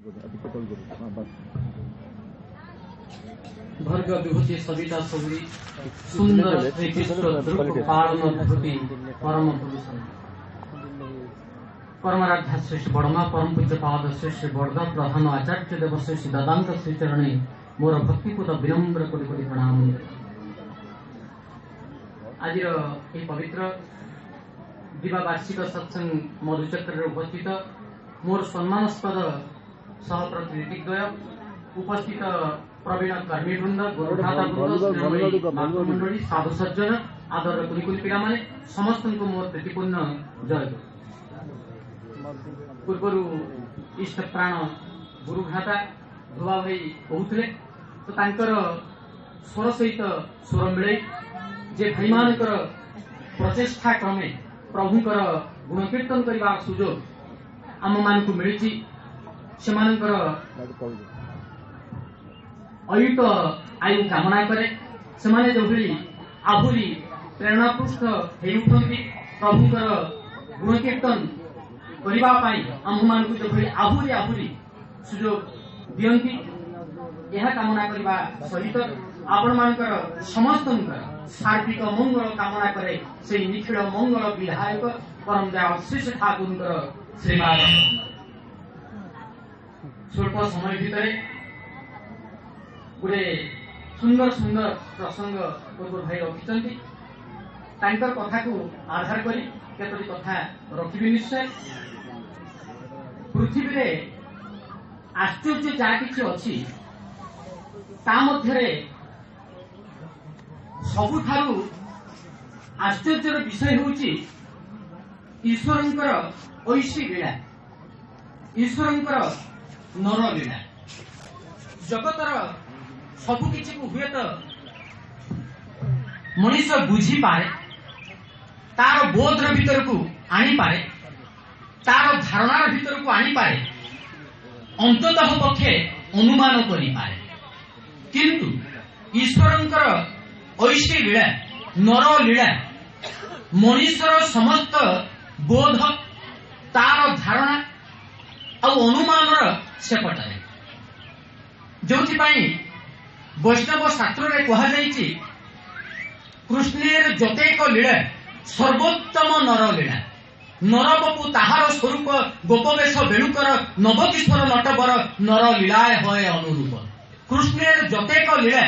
भर्ग विभूति सविता सबुरी सुंदर श्रीकृष्ण द्रुप पालन धृति परम पुरुष परमाराध्या श्री बड़मा परम पूज्य पाद श्री बड़दा प्रधान आचार्य देव श्री दादांक श्री चरणे मोर भक्तिपूत विनम्र कोटि कोटि प्रणाम। आज पवित्र दिवार्षिक सत्संग मधुचक्र उपस्थित मोर सम्मानस्पद सहप्रतिनिधिद्वय उपस्थित प्रवीण कर्मीवृंद गुरुभ्राता वृंद मंडली साधु सज्जन आदर कुलिकुली पिला माने समस्त को मोर प्रीतिपूर्ण जय। पूर्वर इष्ट प्राण गुरुभ्राता धोबा भाई कहते तो तांकर स्वर सहित स्वर मिले जे भाई मानकर प्रचेष्टा क्रमे प्रभुंकर गुण कीर्तन करने सुजोग आम मान को मिली से अयुत आयु कामना करे से जो आहुरी प्रेरणापृष्ठ हो प्रभुंकर गुण कीर्तन करने आम मान को जो आहुरी आहुरी सुजोग दियंती यह कामना करने सहित आपण मानकर समस्त सार्थिक मंगल कामना करे से निखिल मंगल विधायक परम दयाल श्री ठाकुर श्रीमान स्वल्प समय भितर गोटे सुंदर सुंदर प्रसंग पूर्व भाई रखिंट कथा को आधार करी केतोटी कथा रखी निश्चय। पृथ्वी रे आश्चर्य जहाँ किसी अच्छी ता मध्य सबुठारु आश्चर्यर विषय होची ईश्वरंकर ऐशी लीला ईश्वरंकर नर लीला जगतर सबुकिछि को हुए तो मनीष बुझी पारे तार बोध भीतर को आनी पारे तार धारणार भीतर को आनी पारे अंततः पक्षे अनुमान करि पारे किंतु ईश्वरंकर ऐशी लीला नर लीला मनीषर समस्त बोध तार धारणा अनुमान सेपटे जो वैष्णव शास्त्र कहुई कृष्णेर जतेक लीला सर्वोत्तम नर लीला नरबपु ताहार स्वरूप गोपवेश बेणुकर नवकिशोर नटवर नर लीलाय हय अनुरूप कृष्णेर जतेक लीला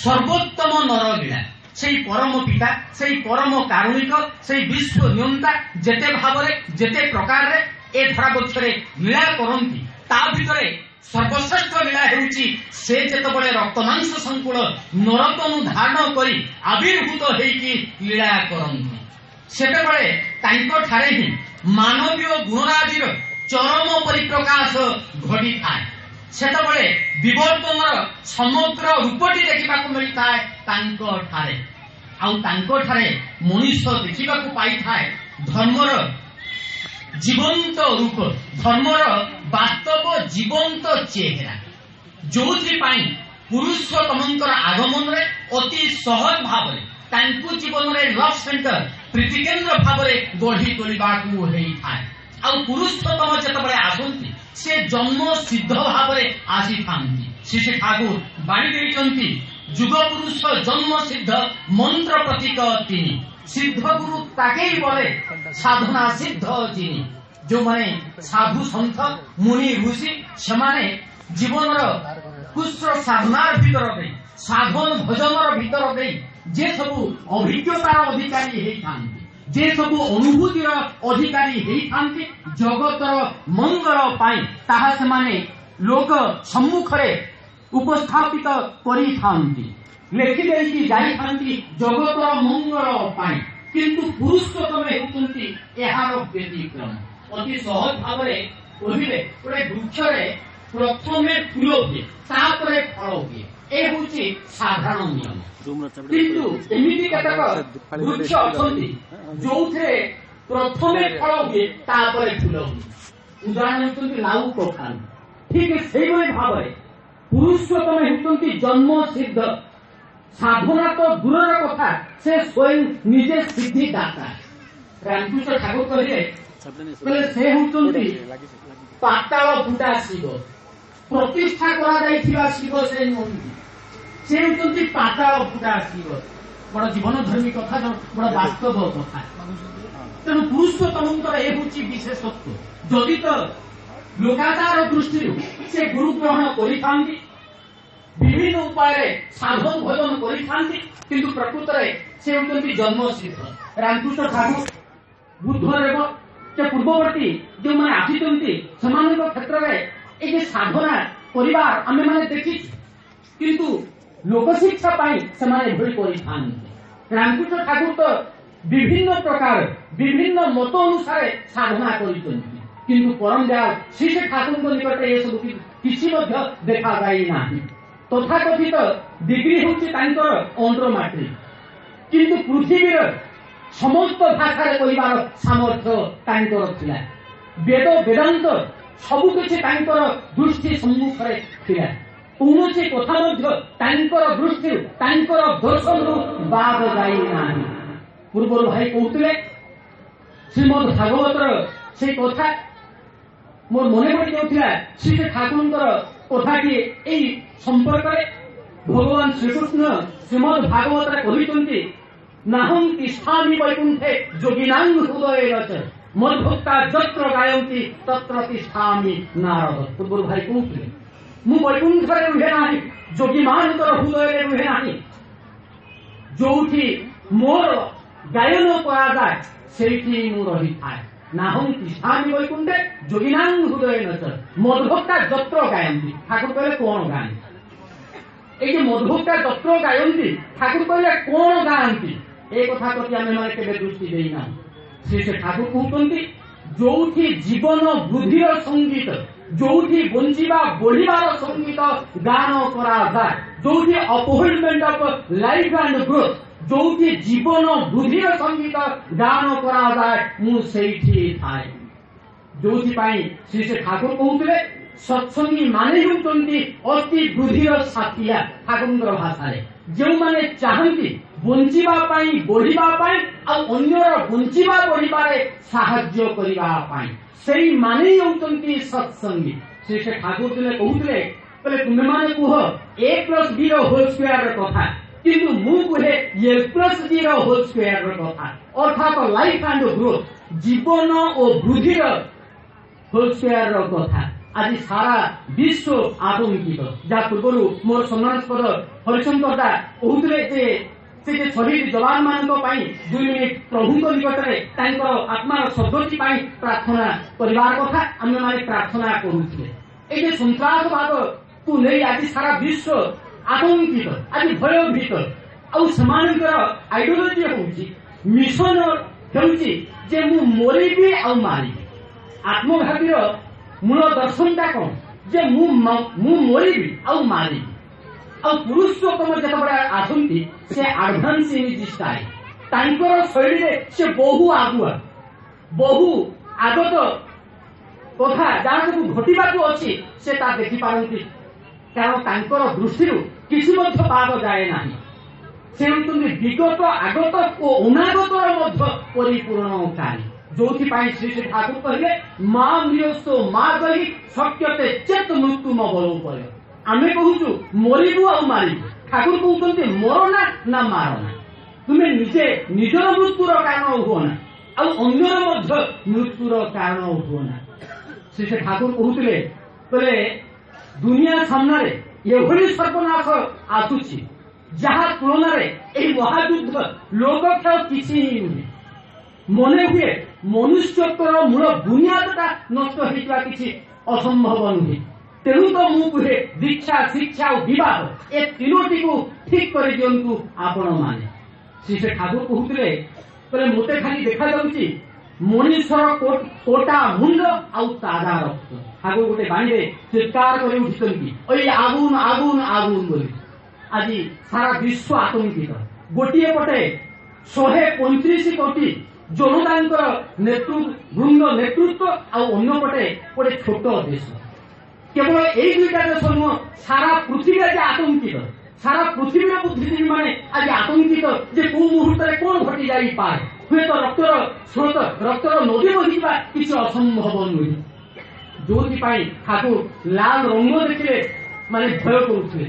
सर्वोत्तम नर लीला से परम पिता से परम कारुणिक से विश्व नियंता जेते भावरे जेते प्रकार रे ए धरापक्षरे लीला करंती ता भितरे सर्वश्रेष्ठ लीला हेउची से जेतबळे रक्तमांस संकुल नरतनु धारण करी आविर्भूत हेकी लीला करंती सेतबळे तांको ठारे ही मानवीय गुणराजीर चरम परिप्रकाश घटी थाए सेतबळे विवर्तनर समग्र रूपटी देखा मिलता है ठारे मनीष देखा पाई थाए धर्मर जीवंत रूप धर्मर वास्तव जीवंत चेहरा जो पुरुषोत्तमंकर आगमन रे अति सहज भाव जीवन में लव सेंटर प्रीति केन्द्र भाव गढ़ी तोलिबा पुरुषोत्तम जिते आसती से जन्म सिद्ध भाव आसी था श्री ठाकुर बाणी देइचंती जुग पुरुष जन्म सिद्ध मंत्र प्रतीक तीन सिद्ध गुरु ताके बोले साधना सिद्ध जिनी जो माने साधु संत मुनि ऋषि से जीवन कुश्र साधनार भीतर साधन भजनर भीतर जे सबू अभिज्ञतार अधिकारी जे सबू अनुभूतिर अधिकारी जगतर मंगल पाई ताहा सेमाने लोक सम्मुखरे उपस्थापित करी थांती लेखि देकी जाई थांती जगतर मंगल पाई किंतु पुरुषोत्तम हेउचंती एहार व्यतिक्रम अति सहज भावरे कहिले गोटे वृक्षरे प्रथमे फूल हुए तापरे फल हुए ए होची साधारण नियम किंतु एमिति केतक वृक्ष अछंती जोथे प्रथमे फल हुए तापरे फूल हुए उदाहरण हेउचंती लाउ कखान ठीक सेही भाव पुरुषोत्तम हेउचंती जन्म सिद्ध साधना तो दूर कथा से स्वयं निजे सिद्धि दाता रामकृष्ण ठाकुर कहे से होचंती ପାତାଳ ଫୁଟା ଶିବ ପ୍ରତିଷ୍ଠା କରାଯାଇଥିବା ଶିବ ସେ ନୁହନ୍ତି, ସେ ହେଉଛନ୍ତି ପାତାଳ ଫୁଟା ଶିବ। ବଡ ଜୀବନ ଧର୍ମୀ କଥା, ବଡ ବାସ୍ତବ କଥା। ତେଣୁ ପୁରୁଷୋତ୍ତମଙ୍କର ଏ ହେଉଛି ବିଶେଷତ୍ୱ। ଯଦି ତ ଲୋକାଚାର ଦୃଷ୍ଟିରୁ ସେ ଗୁରୁ ଗ୍ରହଣ କରିଥାନ୍ତି, ବିଭିନ୍ନ ଉପାୟରେ ସାଧନ ଭୋଜନ କରିଥାନ୍ତି, କିନ୍ତୁ ପ୍ରକୃତରେ ସେ ହେଉଛନ୍ତି ଜନ୍ମସିଦ୍ଧ। ରାମକୃଷ୍ଣ ଠାକୁର, ବୁଦ୍ଧଦେବ, ସେ ପୂର୍ବବର୍ତ୍ତୀ ଯେଉଁମାନେ ଆସିଛନ୍ତି ସେମାନଙ୍କ କ୍ଷେତ୍ରରେ এই যে ସାଧନା କରିବାର ଆମେମାନେ ଦେଖିଛୁ, କିନ୍ତୁ ଲୋକଶିକ୍ଷା ପାଇଁ ସେମାନେ ଭଳି କରିଥାନ୍ତି। ରାମକୃଷ୍ଣ ଠାକୁର ତ ବିଭିନ୍ନ ପ୍ରକାର ବିଭିନ୍ନ ମତ ଅନୁସାରେ ସାଧନା କରିଛନ୍ତି, କିନ୍ତୁ ପରମ ଦୟାଳ ଶ୍ରୀ ଶ୍ରୀ ଠାକୁରଙ୍କ ନିକଟରେ ଏସବୁ କିଛି ମଧ୍ୟ ଦେଖାଯାଇ ନାହିଁ। ତଥାକଥିତ ଡିଗ୍ରୀ ହେଉଛି ତାଙ୍କର ଅଣ୍ଡର ମାଟ୍ରିକ, କିନ୍ତୁ ପୃଥିବୀର ସମସ୍ତ ଭାଷାରେ କହିବାର ସାମର୍ଥ୍ୟ ତାଙ୍କର ଥିଲା। ବେଦ ବେଦାନ୍ତ ସବୁକିଛି ତାଙ୍କର ଦୃଷ୍ଟି ସମ୍ମୁଖରେ ଥିଲା। କୌଣସି କଥା ମଧ୍ୟ ତାଙ୍କର ଦୃଷ୍ଟିରୁ ତାଙ୍କର ଦର୍ଶନରୁ ବାଦ ଯାଇ ନାହିଁ। ପୂର୍ବରୁ ଭାଇ କହୁଥିଲେ ଶ୍ରୀମଦ୍ ଭାଗବତର ସେଇ କଥା ମୋର ମନେ ପଡି ଯାଉଥିଲା। ଶ୍ରୀ ଠାକୁରଙ୍କର କଥାଟିଏ ଏଇ ସମ୍ପର୍କରେ ଭଗବାନ ଶ୍ରୀକୃଷ୍ଣ ଶ୍ରୀମଦ୍ ଭାଗବତରେ କହିଛନ୍ତି, ନାହଂ ତିଷ୍ଠାମି ବୈକୁଣ୍ଠେ ଯୋଗିନାଂ ହୃଦୟେନ ମଦ୍ଭକ୍ତା ଯତ୍ର ଗାୟନ୍ତି ତତ୍ର ତିଷ୍ଠାମି ନାରଦ। ପୂର୍ବରୁ ଭାଇ କହୁଥିଲେ ମୁଁ ବୈକୁଣ୍ଠରେ ରୁହେ ନାହିଁ, ଯୋଗୀମାନଙ୍କର ହୃଦୟରେ ରୁହେ ନାହିଁ। ଯୋଉଠି ମୋର ଗାୟନ କରାଯାଏ ସେଇଠି ମୁଁ ରହିଥାଏ। ନାହଂ ତିଷ୍ଠାମି ବୈକୁଣ୍ଠେ ଯୋଗିନାଂ ହୃଦୟେନ ମଦ୍ଭକ୍ତା ଯତ୍ର ଗାୟନ୍ତି। ଠାକୁର କହିଲେ କଣ ଗାଆନ୍ତି? এই যে মধুকা যত্র গায়ন্তী, ঠাকুর কহিলে কোন গাଆନ୍ତି? এই কথা প্রতি আমি মানে কেবে দৃষ্টি দেই না। শ্রী শ্রী ঠাকুর কହୁଛନ୍ତି ଯୋଉଠି ଜୀବନ ବୃଦ୍ଧିର ସଙ୍ଗୀତ, ଯୋଉଠି ବଞ୍ଚିବା ବଢିବାର ସଙ୍ଗୀତ ଗାନ କରାଯାଏ, ଯୋଉଠି ଅପହୋଲମେଣ୍ଟ ଅଫ ଲାଇଫ ଆଣ୍ଡ ଗ୍ରୋଥ, ଯୋଉଠି ଜୀବନ ବୃଦ୍ଧିର ସଙ୍ଗୀତ ଗାନ କରାଯାଏ ମୁଁ ସେଇଠି ଥାଏ। ଯୋଉଥିପାଇଁ ଶ୍ରୀ ଶ୍ରୀ ଠାକୁର କହୁଥିଲେ ସତ୍ସଙ୍ଗୀ ମାନେ ହେଉଛନ୍ତି ଅତି ବୃଦ୍ଧିର ସାଥିଆ। ଠାକୁରଙ୍କର ଭାଷାରେ ଯେଉଁମାନେ ଚାହାନ୍ତି ବଞ୍ଚିବା ପାଇଁ ବଢିବା ପାଇଁ ଆଉ ଅନ୍ୟର ବଞ୍ଚିବା ବଢିବାରେ ସାହାଯ୍ୟ କରିବା ପାଇଁ, ସେଇମାନେ ହେଉଛନ୍ତି ସତ୍ସଙ୍ଗୀ। ଶ୍ରୀ ଶ୍ରୀ ଠାକୁର ଦିନେ କହୁଥିଲେ, କହିଲେ ତୁମେମାନେ କୁହ A+B ର ହୋଲ୍ ସ୍କୋୟାର ର କଥା, କିନ୍ତୁ ମୁଁ କୁହେ L+D ର ହୋଲ୍ ସ୍କୋୟାର ର କଥା, ଅର୍ଥାତ୍ ଲାଇଫ ଆଣ୍ଡ ଗ୍ରୋଥ, ଜୀବନ ଓ ବୃଦ୍ଧିର ହୋଲ୍ ସ୍କୋୟାର ର କଥା। ଆଜି ସାରା ବିଶ୍ୱ ଆତଙ୍କିତ। ଯାହା ପୂର୍ବରୁ ମୋର ସମ୍ମାନସ୍ପଦ ହରିଶଙ୍କର ଦା କହୁଥିଲେ ଯେ ସେ ଯେ ଶହୀଦ ଯବାନ ମାନଙ୍କ ପାଇଁ 2 ମିନିଟ ପ୍ରଭୁଙ୍କ ନିକଟରେ ତାଙ୍କର ଆତ୍ମାର ସଦ୍ଗତି ପାଇଁ ପ୍ରାର୍ଥନା କରିବାର କଥା ଆମେ ମାନେ ପ୍ରାର୍ଥନା କରୁଥିଲେ। এই যে ସନ୍ତାସବାଦକୁ ନେଇ ଆଜି ସାରା ବିଶ୍ୱ ଆତଙ୍କିତ, ଆଜି ଭୟଭୀତ। ଆଉ ସେମାନଙ୍କର ଆଇଡିଓଲୋଜି ହେଉଛି, ମିଶନ ହେଉଛି ଯେ ମୁଁ ମରିବି ଆଉ ମାରିବି। ଆତ୍ମଘାତୀର ମୂଳ ଦର୍ଶନଟା କଣ? ଯେ ମୁଁ ମରିବି ଆଉ ମାରିବି। ଆଉ ପୁରୁଷୋତ୍ତମ ଯେତେବେଳେ ଆସନ୍ତି ସେ ଆଡଭାନ୍ସ ଇନ୍ ଦି ଷ୍ଟାଇଲ, ତାଙ୍କର ଶୈଳୀରେ ସେ ବହୁ ଆଗୁଆ, ବହୁ ଆଗତ କଥା ଯାହା ସବୁ ଘଟିବାକୁ ଅଛି ସେ ତା ଦେଖିପାରନ୍ତି, କାରଣ ତାଙ୍କର ଦୃଷ୍ଟିରୁ କିଛି ମଧ୍ୟ ବାଦ ଯାଏ ନାହିଁ। ସେ ହେଉଛନ୍ତି ବିଗତ ଆଗତ ଓ ଅନାଗତର ମଧ୍ୟ ପରିପୂର୍ଣ୍ଣକାରୀ। ଯୋଉଥିପାଇଁ ଶ୍ରୀ ଶ୍ରୀ ଠାକୁର କହିଲେ ମା ମ୍ରିୟସ୍ତ ମା କହି ସତ୍ୟତେ ଚେତ ମୃତ୍ୟୁ ମ ବଳ ଉପରେ। ଆମେ କହୁଛୁ ମରିବୁ ଆଉ ମାରିବୁ, ଠାକୁର କହୁଛନ୍ତି ମର ନା ମାର ନା। ତୁମେ ନିଜେ ନିଜର ମୃତ୍ୟୁର କାରଣ ହୁଅ ନା, ଆଉ ଅନ୍ୟର ମଧ୍ୟ ମୃତ୍ୟୁର କାରଣ ହୁଅ ନା। ଶ୍ରୀ ଶ୍ରୀ ଠାକୁର କହୁଥିଲେ, କହିଲେ ଦୁନିଆ ସାମ୍ନାରେ ଏଭଳି ସର୍ବନାଶ ଆସୁଛି ଯାହା ତୁଳନାରେ ଏହି ମହାଯୁଦ୍ଧ ଲୋକକ୍ଷୟ କିଛି ହିଁ ନୁହେଁ। ମନେ ହୁଏ ମନୁଷ୍ୟତ୍ୱର ମୂଳ ବୁନିଆଦଟା ନଷ୍ଟ ହେଇଥିବା କିଛି ଅସମ୍ଭବ ନୁହେଁ। ତେଣୁ ତ ମୁଁ କୁହେ ଦୀକ୍ଷା ଶିକ୍ଷା ଆଉ ବିବାହ ଏ ତିନୋଟିକୁ ଠିକ କରିଦିଅନ୍ତୁ ଆପଣମାନେ। ଶ୍ରୀ ଶ୍ରୀ ଠାକୁର କହୁଥିଲେ, କହିଲେ ମୋତେ ଖାଲି ଦେଖାଯାଉଛି ମଣିଷର କୋଟା ମୁଣ୍ଡ ଆଉ ତାଜା ରକ୍ତ। ଠାକୁର ଗୋଟେ ବାଣୀରେ ଚିତ୍କାର କରି ଉଠିଛନ୍ତି, ଏଇ ଆଗୁନ ଆଗୁନ ଆଗୁନ ବୋଲି। ଆଜି ସାରା ବିଶ୍ୱ ଆତଙ୍କିତ। ଗୋଟିଏ ପଟେ 135 କୋଟି ଜନତାଙ୍କର ବୃନ୍ଦ ନେତୃତ୍ୱ, ଆଉ ଅନ୍ୟପଟେ ଗୋଟେ ଛୋଟ ଦେଶ। କେବଳ ଏଇ ଦୁଇଟା ଦେଶ ନୁହଁ, ସାରା ପୃଥିବୀ ଆଜି ଆତଙ୍କିତ। ସାରା ପୃଥିବୀର ବୁଦ୍ଧିଜୀବୀ ମାନେ ଆଜି ଆତଙ୍କିତ ଯେ କୋଉ ମୁହୂର୍ତ୍ତରେ କଣ ଘଟି ଯାଇପାରେ। ହୁଏତ ରକ୍ତର ସ୍ରୋତ, ରକ୍ତର ନଦୀ ବହିଯିବା କିଛି ଅସମ୍ଭବ ନୁହେଁ। ଯୋଉଥିପାଇଁ ଠାକୁର ଲାଲ ରଙ୍ଗ ଦେଖିଲେ ମାନେ ଭୟ କରୁଥିଲେ।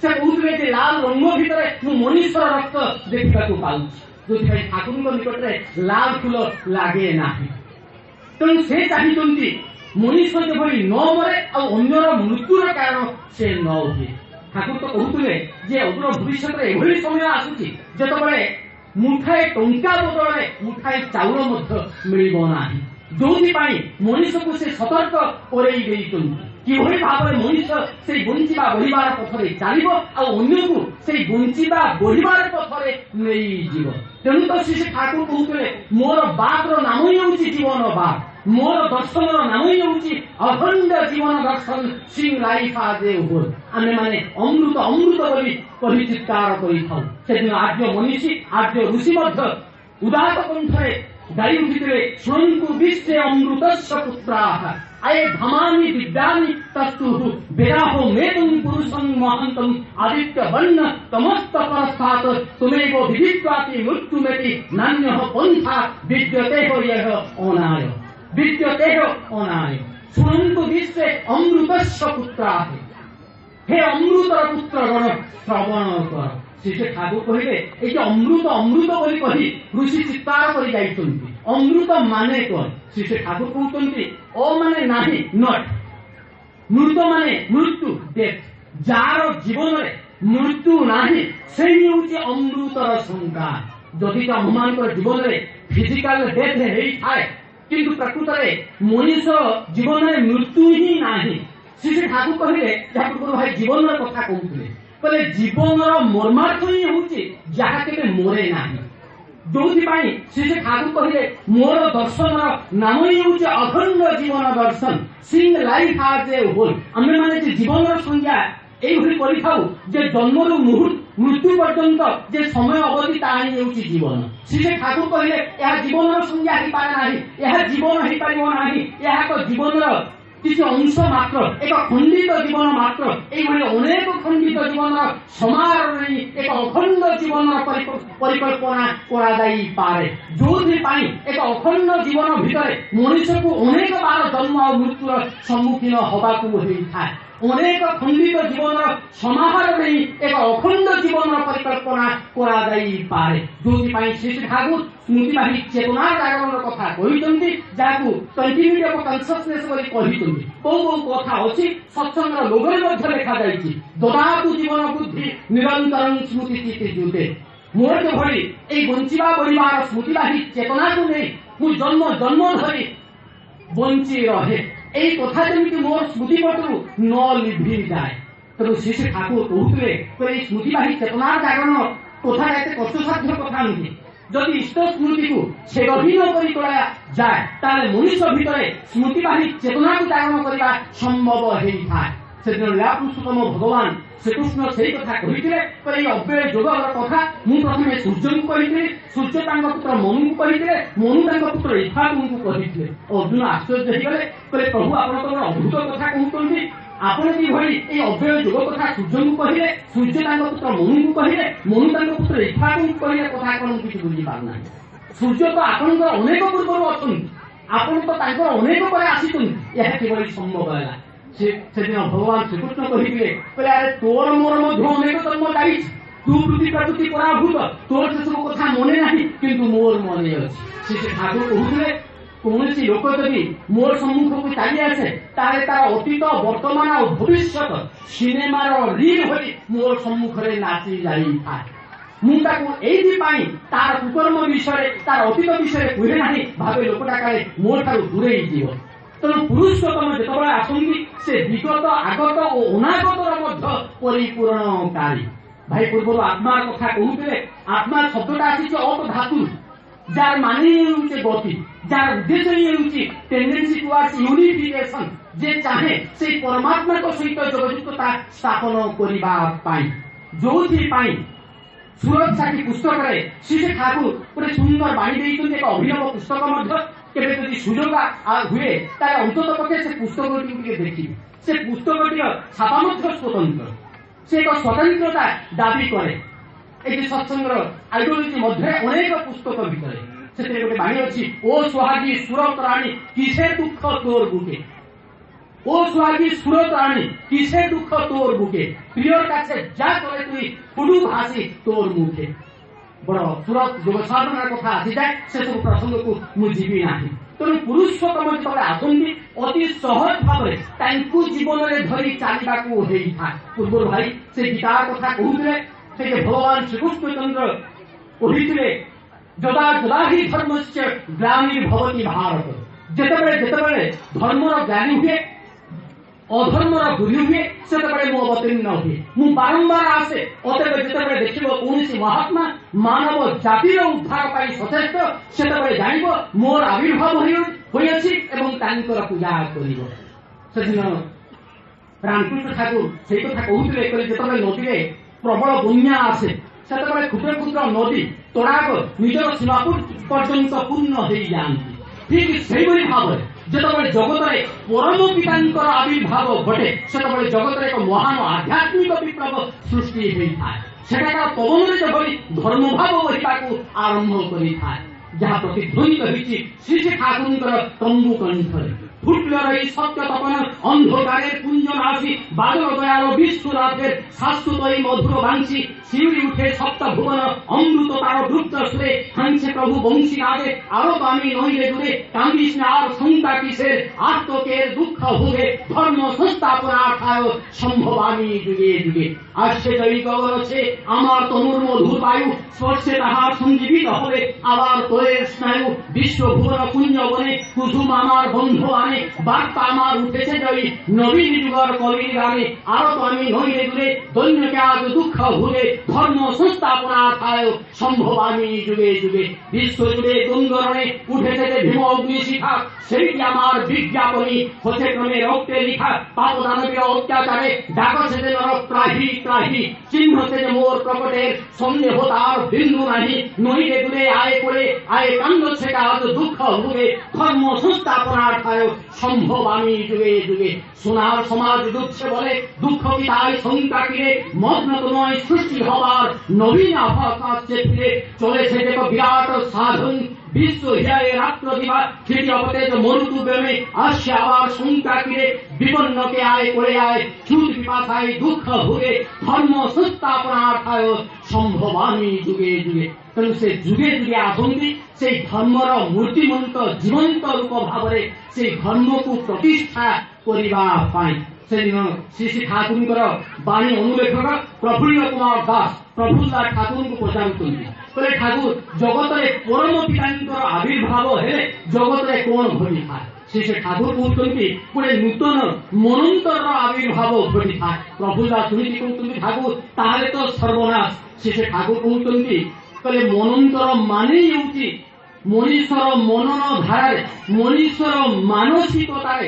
ସେ କହୁଥିଲେ ଯେ ଲାଲ ରଙ୍ଗ ଭିତରେ ମୁଁ ମଣିଷର ରକ୍ତ ଦେଖିବାକୁ ପାଉଛି, ଯୋଉଥିପାଇଁ ଠାକୁରଙ୍କ ନିକଟରେ ଲାଲ ଫୁଲ ଲାଗେ ନାହିଁ। ତେଣୁ ସେ ଚାହିଁଛନ୍ତି ମଣିଷ ଯେଭଳି ନ ମରେ ଆଉ ଅନ୍ୟର ମୃତ୍ୟୁର କାରଣ ସେ ନ ହୁଏ। ଠାକୁର ତ କହୁଥିଲେ ଯେ ଅଦୂର ଭବିଷ୍ୟତରେ ଏଭଳି ସମୟ ଆସୁଛି ଯେତେବେଳେ ମୁଠାଏ ଟଙ୍କା ବଦଳରେ ମୁଠାଏ ଚାଉଳ ମଧ୍ୟ ମିଳିବ ନାହିଁ, ଯୋଉଥିପାଇଁ ମଣିଷକୁ ସେ ସତର୍କ କରେଇ ଦେଇଛନ୍ତି କିଭଳି ଭାବରେ ମଣିଷ ସେଇ ବଞ୍ଚିବା ବଢିବାର ପଥରେ ଚାଲିବ ଆଉ ଅନ୍ୟକୁ ସେଇ ବଞ୍ଚିବା ବଢିବାର ପଥରେ ନେଇଯିବ। ତେଣୁ ତ ସେ ଠାକୁର କହୁଥିଲେ ମୋର ବାକ୍ର ନାମ ହିଁ ହେଉଛି ଜୀବନ ବାକ୍, ମୋର ଦର୍ଶନର ନାମ ହିଁ ହେଉଛି ଅଖଣ୍ଡ ଜୀବନ ଦର୍ଶନ ସିଂ ଲାଇଫ ଆଜ ଏ ହୋଲ। ଆମେ ମାନେ ଅମୃତ ଅମୃତ ବୋଲି କହି ଚିତ୍କାର କରିଥାଉ। ସେଦିନ ଆର୍ଯ୍ୟ ମନୀଷୀ ଆର୍ଯ୍ୟ ଋଷି ମଧ୍ୟ ଉଦାତ କଣ୍ଠରେ ଗାଇ ଉଠିଥିଲେ ଶୃଣନ୍ତୁ ବିଶ୍ୱେ ଅମୃତସ୍ୟ ପୁତ୍ରାଃ ଆଏ ଧାମାନି ବିଦ୍ୟାନି ତସ୍ତୁଃ ବେଦାହୋ ମେତୁଂ ପୁରୁଷଂ ମହାନ୍ତଂ ଆଦିତ୍ୟ ବର୍ଣ୍ଣ ତମସ୍ତ ପରସ୍ତାତ୍ ତୁମେବ ବିଦିତ୍ୱାତି ମୃତ୍ୟୁମେତି ନାନ୍ୟଃ ପନ୍ଥା ବିଦ୍ୟତେଃ ୟଃ ଅନାୟ ବିଦ୍ୟତେଃ ଅନାୟ। ଶୃଣନ୍ତୁ ବିଶ୍ୱେ ଅମୃତସ୍ୟ ପୁତ୍ରାଃ, ହେ ଅମୃତର ପୁତ୍ରଗଣ ଶ୍ରବଣ କର। ସେ ଠାକୁର କହିଲେ ଏଇ ଯେ ଅମୃତ ଅମୃତ ବୋଲି କହି ଋଷି ଚିତ୍କାର କରି ଯାଇଛନ୍ତି। ଅମୃତ ମାନେ କଣ? ସେ ଠାକୁର କହୁଛନ୍ତି ଓ ମାନେ ନାହିଁ ନଟ୍, ମୃତ ମାନେ ମୃତ୍ୟୁ ଡେଥ୍। ଯାହାର ଜୀବନରେ ମୃତ୍ୟୁ ନାହିଁ ସେଇ ହେଉଛି ଅମୃତର ସଂଜ୍ଞା। ଯଦି ତ ଆମମାନଙ୍କର ଜୀବନରେ ଫିଜିକାଲ ଡେଥ୍ ହେଇଥାଏ କିନ୍ତୁ ପ୍ରକୃତରେ ମଣିଷ ଜୀବନରେ ମୃତ୍ୟୁ ହିଁ ନାହିଁ। ସେ ଠାକୁର କହିଲେ ଯାହା ପୂର୍ବରୁ ଭାଇ ଜୀବନର କଥା କହୁଥିଲେ, କହିଲେ ଜୀବନର ମର୍ମାର୍ଥ ହିଁ ହେଉଛି ଯାହା କେବେ ମରେ ନାହିଁ। ଯୋଉଥିପାଇଁ ସେ ଠାକୁର କହିଲେ ମୋର ଦର୍ଶନର ନାମ ହିଁ ହେଉଛି ଅଖଣ୍ଡ ଜୀବନ ଦର୍ଶନ ସିଂ ଲାଇଫ ଆଜ ଏ ହୋଲ। ଆମେ ମାନେ ଯେ ଜୀବନର ସଂଜ୍ଞା এইভাবে କରିଥାଉ ଯେ ଜନ୍ମରୁ ମୃତ୍ୟୁ ପର୍ଯ୍ୟନ୍ତ ଯେ ସମୟ ଅବଧି ତାହା ହିଁ ହେଉଛି ଜୀବନ। ସେ ଠାକୁର କହିଲେ ଏହା ଜୀବନର ସଂଜ୍ଞା ହେଇପାରେ ନାହିଁ, ଏହା ଜୀବନ ହେଇପାରିବ ନାହିଁ, ଏହା ଏକ ଜୀବନର କିଛି ଅଂଶ ମାତ୍ର, ଏକ ଖଣ୍ଡିତ ଜୀବନ ମାତ୍ର। এইভাবে ଅନେକ ଖଣ୍ଡିତ ଜୀବନର ସମାରୋହ ନେଇ ଏକ ଅଖଣ୍ଡ ଜୀବନର ପରିକଳ୍ପନା କରାଯାଇପାରେ, ଯୋଉଥିପାଇଁ ଏକ ଅଖଣ୍ଡ ଜୀବନ ଭିତରେ ମଣିଷକୁ ଅନେକ ବାର ଜନ୍ମ ଆଉ ମୃତ୍ୟୁର ସମ୍ମୁଖୀନ ହେବାକୁ ହେଇଥାଏ। ଅନେକ ଖଣ୍ଡିତ ଜୀବନର ସମାହାର ନେଇ ଏକ ଅଖଣ୍ଡ ଜୀବନର ପରିକଳ୍ପନା କରାଯାଇପାରେ, ଯୋଉଥିପାଇଁ ଶ୍ରୀ ଠାକୁର ସ୍ମୃତିବାହୀ ଚେତନା ଜାଗରଣର କଥା କହିଛନ୍ତି, ଯାହାକୁ କଣ୍ଟିନ୍ୟୁଟି ଅଫ କନସିୟସନେସ୍ ବୋଲି କହିଛନ୍ତି। କୋଉ କୋଉ କଥା ଅଛି ସତ୍ସଙ୍ଗର ଲୋଗରେ ମଧ୍ୟ ଲେଖାଯାଇଛି, ଦଦାତୁ ଜୀବନ ବୁଦ୍ଧି ନିରନ୍ତର ସ୍ମୃତି ଚିତ୍ତେ ଯୁତେ। ମୋର ଯେଭଳି ଏଇ ବଞ୍ଚିବା ବଢିବାର ସ୍ମୃତିବାହୀ ଚେତନାକୁ ନେଇ ମୁଁ ଜନ୍ମ ଜନ୍ମ ଧରି ବଞ୍ଚି ରହେ, এই কথা যেମିତି ମୋର ସ୍ମୃତି ପଟରୁ ନ ଲିଭି ଯାଏ। ତେଣୁ ଶ୍ରୀ ଠାକୁର କହୁଥିଲେ এই ସ୍ମୃତିବାହୀ ଚେତନାର ଜାଗରଣ କଥାଟା ଏତେ କଷ୍ଟସାଧ୍ୟ କଥା ନୁହେଁ। ଯଦି ଇଷ୍ଟ ସ୍ମୃତିକୁ ସେ ଗଭୀର କରି ତୋଳାଯାଏ ତାହେଲେ ମଣିଷ ଭିତରେ ସ୍ମୃତିବାହୀ ଚେତନାକୁ ଜାଗରଣ କରିବା ସମ୍ଭବ ହେଇଥାଏ। ସେଦିନ ଲୀଳା ପୁରୁଷୋତ୍ତମ ଭଗବାନ ଶ୍ରୀକୃଷ୍ଣ ସେଇ କଥା କହିଥିଲେ। ଏଇ ଅବ୍ୟୟ ଯୋଗର କଥା ମୁଁ ପ୍ରଥମେ ସୂର୍ଯ୍ୟଙ୍କୁ କହିଥିଲି, ସୂର୍ଯ୍ୟ ତାଙ୍କ ପୁତ୍ର ମନୁଙ୍କୁ କହିଥିଲେ, ମନୁ ତାଙ୍କ ପୁତ୍ର ଇକ୍ଷ୍ୱାକୁଙ୍କୁ କହିଥିଲେ। ଅର୍ଜୁନ ଆଶ୍ଚର୍ଯ୍ୟ ହେଇଗଲେ, କହିଲେ ପ୍ରଭୁ ଆପଣ ତ ଗୋଟେ ଅଦ୍ଭୁତ କଥା କହୁଛନ୍ତି, ଆପଣ କିଭଳି ଏଇ ଅବ୍ୟୟ ଯୋଗ କଥା ସୂର୍ଯ୍ୟଙ୍କୁ କହିଲେ, ସୂର୍ଯ୍ୟ ତାଙ୍କ ପୁତ୍ର ମନୁଙ୍କୁ କହିଲେ, ମନୁ ତାଙ୍କ ପୁତ୍ର ଇକ୍ଷ୍ୱାକୁଙ୍କୁ କହିଲେ, କଥା ଆପଣ କିଛି ବୁଝିପାରୁନାହିଁ। ସୂର୍ଯ୍ୟ ତ ଆପଣଙ୍କର ଅନେକ ପୂର୍ବରୁ ଅଛନ୍ତି, ଆପଣ ତ ତାଙ୍କର ଅନେକ ପରେ ଆସିଛନ୍ତି, ଏହା କିଭଳି ସମ୍ଭବ ହେଲା? ସେଦିନ ଭଗବାନ ଶ୍ରୀକୃଷ୍ଣ କହିଥିଲେ, କହିଲେ ଆରେ ତୋର ମୋର ମଧ୍ୟ ଅନେକ ଜନ୍ମ ଯାଇଛି, ତୁ ପ୍ରତି ପ୍ରକୃତି ପରାଭୂତ, ତୋର ସେସବୁ କଥା ମନେ ନାହିଁ କିନ୍ତୁ ମୋର ମନେ ଅଛି। ସେ ଠାକୁର କହୁଥିଲେ କୌଣସି ଲୋକ ଯଦି ମୋର ସମ୍ମୁଖକୁ ଚାଲି ଆସେ ତାହେଲେ ତାର ଅତୀତ ବର୍ତ୍ତମାନ ଆଉ ଭବିଷ୍ୟତ ସିନେମାର ରିଲ୍ ହୋଇ ମୋର ସମ୍ମୁଖରେ ନାଚି ଯାଇଥାଏ। ମୁଁ ତାକୁ ଏଇଥିପାଇଁ ତାର କୁକର୍ମ ବିଷୟରେ ତାର ଅତୀତ ବିଷୟରେ କୁହେ ନାହିଁ, ଭାବେ ଲୋକଟା କାଳେ ମୋ ଠାରୁ ଦୂରେଇ ଯିବ। ତେଣୁ ପୁରୁଷୋତ୍ତମ ଯେତେବେଳେ ଆସନ୍ତି ସେ ବିଗତ ଆଗତ ଓ ଅନାଗତର ମଧ୍ୟ ପରିପୂରଣକାରୀ। ଭାଇ ପୂର୍ବରୁ ଆତ୍ମାର କଥା କହୁଥିଲେ, ଆତ୍ମା ଶବ୍ଦଟା ଆସିଛି ଅପ ଧାତୁ, ଯାର ମାନେ ହେଉଛି ଗତି, ଯାର ଉଦ୍ଦେଶ୍ୟ ହେଉଛି ଟେଣ୍ଡେନ୍ସି ଟୁୱାର୍ଡସ୍ ୟୁନିଫିକେସନ, ଯେ ଚାହେଁ ସେଇ ପରମାତ୍ମାଙ୍କ ସହିତ ଯୋଗଯୁକ୍ତତା ସ୍ଥାପନ କରିବା ପାଇଁ। ଯୋଉଥିପାଇଁ ସୁରକ୍ଷାଟି ପୁସ୍ତକରେ ଶ୍ରୀ ଠାକୁର ଗୋଟେ ସୁନ୍ଦର ବାଣୀ ଦେଇଛନ୍ତି, ଏକ ଅଭିନବ ପୁସ୍ତକ ମଧ୍ୟ। କେବେ ଯଦି ସୁଯୋଗ ହୁଏ ତାହେଲେ ଅନ୍ତତଃ ପକ୍ଷେ ସେ ପୁସ୍ତକଟିକୁ ଟିକେ ଦେଖିବେ। ସେ ପୁସ୍ତକଟିର ଛାପା ମଧ୍ୟ ସ୍ୱତନ୍ତ୍ର, ସେ ଏକ ସ୍ୱତନ୍ତ୍ରତା ଦାବି କରେ। এই যে সৎসঙ্গর আইডিওলজি মধ্যে অনেক পুস্তক ভিতরে ସେଥିରେ ଗୋଟେ ବାଣୀ ଅଛି, ଓ ସୁହାଗୀ ସୁରତ ରାଣୀ କିସେ ଦୁଃଖ ତୋର বুকে, ও সোহাগী সুরত রানী কিসে দুঃখ তোর বুকে, প্রিয়র কাছে যা করে তুই ফুডুক হাসি তোর মুখে। বড় সুরত যোগসাধনার কথা আসিযাଏ, সেসବୁ ପ୍ରସଙ୍ଗକୁ ମୁଁ ଯିବି ନାହିଁ। ତେଣୁ ପୁରୁଷୋତ୍ତମ ଯେତେବେଳେ ଆସନ୍ତି ଅତି ସହଜ ଭାବରେ ତାଙ୍କୁ ଜୀବନରେ ଧରି ଚାଲିବାକୁ ହେଇଥାଏ। ପୂର୍ବରୁ ଭାଇ ସେ ଗୀତା କଥା କହୁଥିଲେ, ସେ ଯେ ଭଗବାନ ଶ୍ରୀକୃଷ୍ଣଚନ୍ଦ୍ର କହିଥିଲେ ଯଦା ଯଦା ହି ଧର୍ମସ୍ୟ ଗ୍ଲାନିର୍ଭବତି ଭାରତ, ଯେତେବେଳେ ଯେତେବେଳେ ଧର୍ମର ଗ୍ଲାନି ହୁଏ, ଅଧର୍ମର ବୃଦ୍ଧି ହୁଏ, ସେତେବେଳେ ମୁଁ ଅବତୀର୍ଣ୍ଣ ହୁଏ। ମୁଁ ବାରମ୍ବାର ଆସେ, ଅତେବେ ଯେତେବେଳେ ଦେଖିବ କୌଣସି ମହାତ୍ମା ମାନବ ଜାତିର ଉଦ୍ଧାର ପାଇଁ ସଚେଷ୍ଟ, ସେତେବେଳେ ଜାଣିବ ମୋର ଆବିର୍ଭାବ ହୋଇଅଛି ଏବଂ ତାଙ୍କର ପୂଜା କରିବ। ସେଦିନ ରାମକୃଷ୍ଣ ଠାକୁର ସେଇ କଥା କହୁଥିଲେ, ଯେତେବେଳେ ନଦୀରେ ପ୍ରବଳ ବନ୍ୟା ଆସେ, ସେତେବେଳେ କ୍ଷୁଦ୍ର କ୍ଷୁଦ୍ର ନଦୀ ତଡ଼ାଗ ନିଜର ସୀମା ପର୍ଯ୍ୟନ୍ତ ପୂର୍ଣ୍ଣ ହେଇଯାଆନ୍ତି। ଠିକ ସେଇଭଳି ଭାବରେ ଯେତେବେଳେ ଜଗତରେ ପରମ ପିତାଙ୍କର ଆବିର୍ଭାବ ଘଟେ, ସେତେବେଳେ ଜଗତରେ ଏକ ମହାନ ଆଧ୍ୟାତ୍ମିକ ବିପ୍ଳବ ସୃଷ୍ଟି ହୋଇଥାଏ। ସେଠାକାର ପବନରେ ଯେଭଳି ଧର୍ମଭାବ ବହିବାକୁ ଆରମ୍ଭ କରିଥାଏ, ଯାହା ପ୍ରତିଧ୍ୱନିତ ହୋଇଛି ଶ୍ରୀ ଶ୍ରୀ ଠାକୁରଙ୍କର ତମ୍ବୁ କଣ୍ଠରେ। ফুটলর এই সত্য তপন অন্ধকারের পুঞ্জনাশি, বাদল দয়াল বিশ্বনাথের শাশ্বত এই মধুর বাংশী, শিউরি উঠে সপ্ত ভুবন অমৃত তার দ্রুত সুরে, হাংছে প্রভু বংশী রাগে আরো আমি নইলে দূরে, কান্দিস না আর শঙ্কা কিসের, আত্মকের দুঃখ ভুগে ধর্ম সংস্থাপনার্থায় সম্ভব আমি যুগে যুগে। আসছে জয়ী গগনছে আমার তনুর মধুর বায়ু, স্পর্শে তাহার সঞ্জীবিত হবে আবার তোয়ের স্নায়ু, বিশ্ব ভুবন কুঞ্জ বনে কুসুম আমার বন্ধু আনে, বার্তা আমার উঠেছে জয়ী নবীন যুগর কলির গানে, আরো তো আমি নইলে দূরে দৈন্যকে আজ দুঃখ ভুলে ধর্ম সংস্থাপনার্থায় সম্ভব আমি যুগে যুগে। বিশ্ব জুড়ে দুন্দরণে উঠেছে যে ভীম অগ্নি শিখা, সেইটি আমার বিজ্ঞাপনী হচ্ছে ক্রমে রক্তে লিখা, পাপ দানবীর অত্যাচারে ডাকছে যে নরক ত্রাহি ত্রাহি, চিহ্নছে যে মোর প্রকটের সন্দেহ তার বিন্দু নাহি, নইলে দূরে আয় করে আয় কান্দছে আজ দুঃখ ভুগে ধর্ম সংস্থাপনার্থায় সম্ভব আমি যুগে যুগে। সোনার সমাজ ডুবছে বলে দুঃখ কি তাই শঙ্কা কিরে, মগ্ন তো নয় সৃষ্টি হবার নবীন আভাস ফিরে, চলেছে যে বিরাট সাধন বিশ্ব হিয়ায় রাত্র দিবা, সেটি অপতেজ মরুতু বেমে আসছে আবার শঙ্কা কিরে, বিপন্নকে আয় করে আয় চুল পিপাসায় দুঃখ ভুগে ধর্ম সংস্থাপনার্থায় সম্ভব আমি যুগে যুগে। ତେଣୁ ସେ ଯୁଗେ ଯୁଗେ ଆସନ୍ତି ସେଇ ଧର୍ମର ମୂର୍ତ୍ତିମନ୍ତ ଜୀବନ୍ତ ରୂପ ଭାବରେ ସେଇ ଧର୍ମକୁ ପ୍ରତିଷ୍ଠା କରିବା ପାଇଁ। ସେଦିନ ଶ୍ରୀ ଶ୍ରୀ ଠାକୁରଙ୍କର ବାଣୀ ଅନୁଲେଖକ ପ୍ରଫୁଲ୍ଲ କୁମାର ଦାସ ପ୍ରଫୁଲ୍ଲ ଠାକୁରଙ୍କୁ ପଚାରୁଛନ୍ତି, କହିଲେ ଠାକୁର ଜଗତରେ ପରମ ପିତାଙ୍କର ଆବିର୍ଭାବ ହେଲେ ଜଗତରେ କଣ ଘଟିଥାଏ? ଶ୍ରୀ ଠାକୁର କହୁଛନ୍ତି ଗୋଟେ ନୂତନ ମନନ୍ତରର ଆବିର୍ଭାବ ଘଟିଥାଏ। ପ୍ରଫୁଲ୍ଲ ଶୁଣିକି କହୁଛନ୍ତି ଠାକୁର ତାହେଲେ ତ ସର୍ବନାଶ। ଶ୍ରୀ ଠାକୁର କହୁଛନ୍ତି କହିଲେ ମନନ୍ତର ମାନେ ହେଉଛି ମଣିଷର ମନନ ଧାରାରେ, ମଣିଷର ମାନସିକତାରେ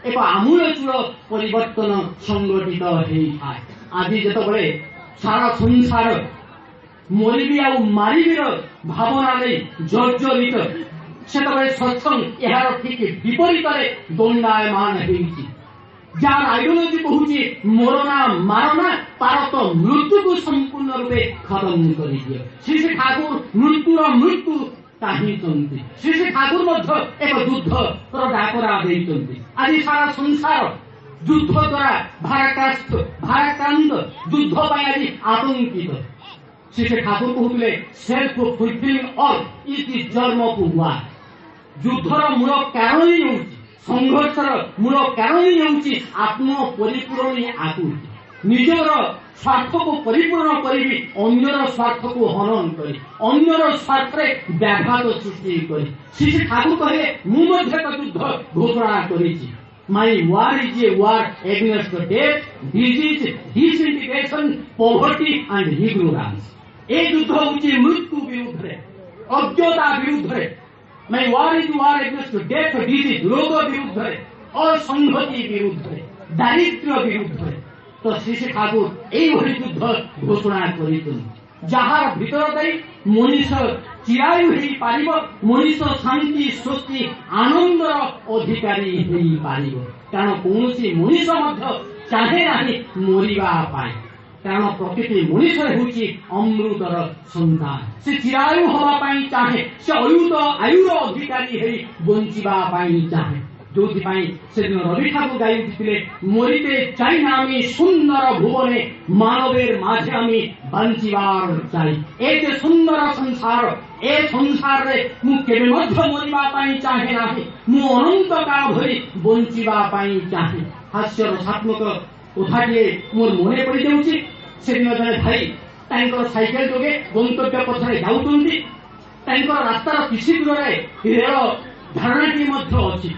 ଏକ ଆମୂଳଚୂଳ ପରିବର୍ତ୍ତନ ସଂଗଠିତ ହେଇଥାଏ। ଆଜି ଯେତେବେଳେ ସାରା ସଂସାର ମରିବି ଆଉ ମାରିବିର ଭାବନା ନେଇ ଜର୍ଜରିତ, ସେତେବେଳେ ସତ୍ସଙ୍ଗ ଏହାର ଠିକ ବିପରୀତରେ ଦଣ୍ଡାୟମାନ ହେଉଛି। ଯାହାର ଆଇଡିଓଲୋଜି କହୁଛି ମରନା ମାରନା, ତାର ତ ମୃତ୍ୟୁକୁ ସମ୍ପୂର୍ଣ୍ଣ ରୂପେ ଖତମ କରିଦିଅ। ଶ୍ରୀ ଶ୍ରୀ ଠାକୁର ମୃତ୍ୟୁର ମୃତ୍ୟୁ ଚାହିଁଛନ୍ତି। ଶ୍ରୀ ଶ୍ରୀ ଠାକୁର ମଧ୍ୟ ଏକ ଯୁଦ୍ଧର ଡାକରା ଦେଇଛନ୍ତି। ଆଜି ସାରା ସଂସାର ଯୁଦ୍ଧ ଦ୍ୱାରା ଭାରାକ୍ରାନ୍ତ, ଯୁଦ୍ଧ ପାଇଁ ଆଜି ଆତଙ୍କିତ। ଶ୍ରୀ ଶ୍ରୀ ଠାକୁର କହୁଥିଲେ self fulfilling all is the germ to war. ଯୁଦ୍ଧର ମୂଳ କାରଣ ହିଁ ହେଉଛି, ସଂଘର୍ଷର ମୂଳ କାରଣ ହିଁ ହେଉଛି ଆତ୍ମ ପରିପୂରଣୀ ଆକୁତି। ନିଜର ସ୍ୱାର୍ଥକୁ ପରିପୂରଣ କରିବି ଅନ୍ୟର ସ୍ୱାର୍ଥକୁ ହନନ କରି, ଅନ୍ୟର ସ୍ୱାର୍ଥରେ ବ୍ୟାଘାତ ସୃଷ୍ଟି କରି। ଶ୍ରୀ ଶ୍ରୀ ଠାକୁର କହିଲେ ମୁଁ ମଧ୍ୟ ଏକ ଯୁଦ୍ଧ ଘୋଷଣା କରିଛି। My war is a war against death, disease, disintegration, poverty and ignorance. এই যুদ্ধ ହେଉଛି ମୃତ୍ୟୁ ବିରୁଦ୍ଧରେ, ଅଜ୍ଞତା ବିରୁଦ୍ଧରେ। My war is war against death, disease, ରୋଗ ବିରୁଦ୍ଧରେ, ଅସଂହତି ବିରୁଦ୍ଧରେ, ଦାରିଦ୍ର୍ୟ ବିରୁଦ୍ଧରେ। ତ ଶ୍ରୀ ଶ୍ରୀ ଠାକୁର এইଭଳି ଯୁଦ୍ଧ ଘୋଷଣା କରିଛନ୍ତି, ଯାହାର ଭିତର ଦେଇ ମଣିଷ ଚିରାୟୁ ହେଇପାରିବ, ମଣିଷ ଶାନ୍ତି ସ୍ୱସ୍ତି ଆନନ୍ଦର ଅଧିକାରୀ ହେଇପାରିବ। କାରଣ କୌଣସି ମଣିଷ ମଧ୍ୟ ଚାହେଁ ନାହିଁ ମରିବା ପାଇଁ। କାରଣ ପ୍ରତିଟି ମଣିଷ ହେଉଛି ଅମୃତର ସନ୍ତାନ। ସେ ଚିରାୟୁ ହେବା ପାଇଁ ଚାହେଁ, ସେ ଆୟୁର ଅଧିକାରୀ ହେଇ ବଞ୍ଚିବା ପାଇଁ ଚାହେଁ। ଯୋଉଥିପାଇଁ ସେଦିନ ରବି ଠାକୁର ଗାଇ ଉଠିଥିଲେ, মরিতে চাই না আমি সুন্দর ভুবনে, মানবের মাঝে আমি বাঞ্চিবার চাই। এই যে সুন্দর সংসার, ଏ ସଂସାରରେ ମୁଁ କେବେ ମଧ୍ୟ ମରିବା ପାଇଁ ଚାହେଁ ନାହିଁ, ମୁଁ ଅନନ୍ତ କାଳ ଧରି ବଞ୍ଚିବା ପାଇଁ ଚାହେଁ। ହାସ୍ୟ ରସାତ୍ମକ କଥାଟିଏ ମୋର ମନେ ପଡ଼ିଯାଉଛି। ସେଦିନ ଜଣେ ଭାଇ ତାଙ୍କର ସାଇକେଲ ଯୋଗେ ଗନ୍ତବ୍ୟ ପଥରେ ଯାଉଛନ୍ତି। ତାଙ୍କର ରାସ୍ତାର କିଛି ଦୂରରେ ରେଳ ଧାରଣାଟି ମଧ୍ୟ ଅଛି।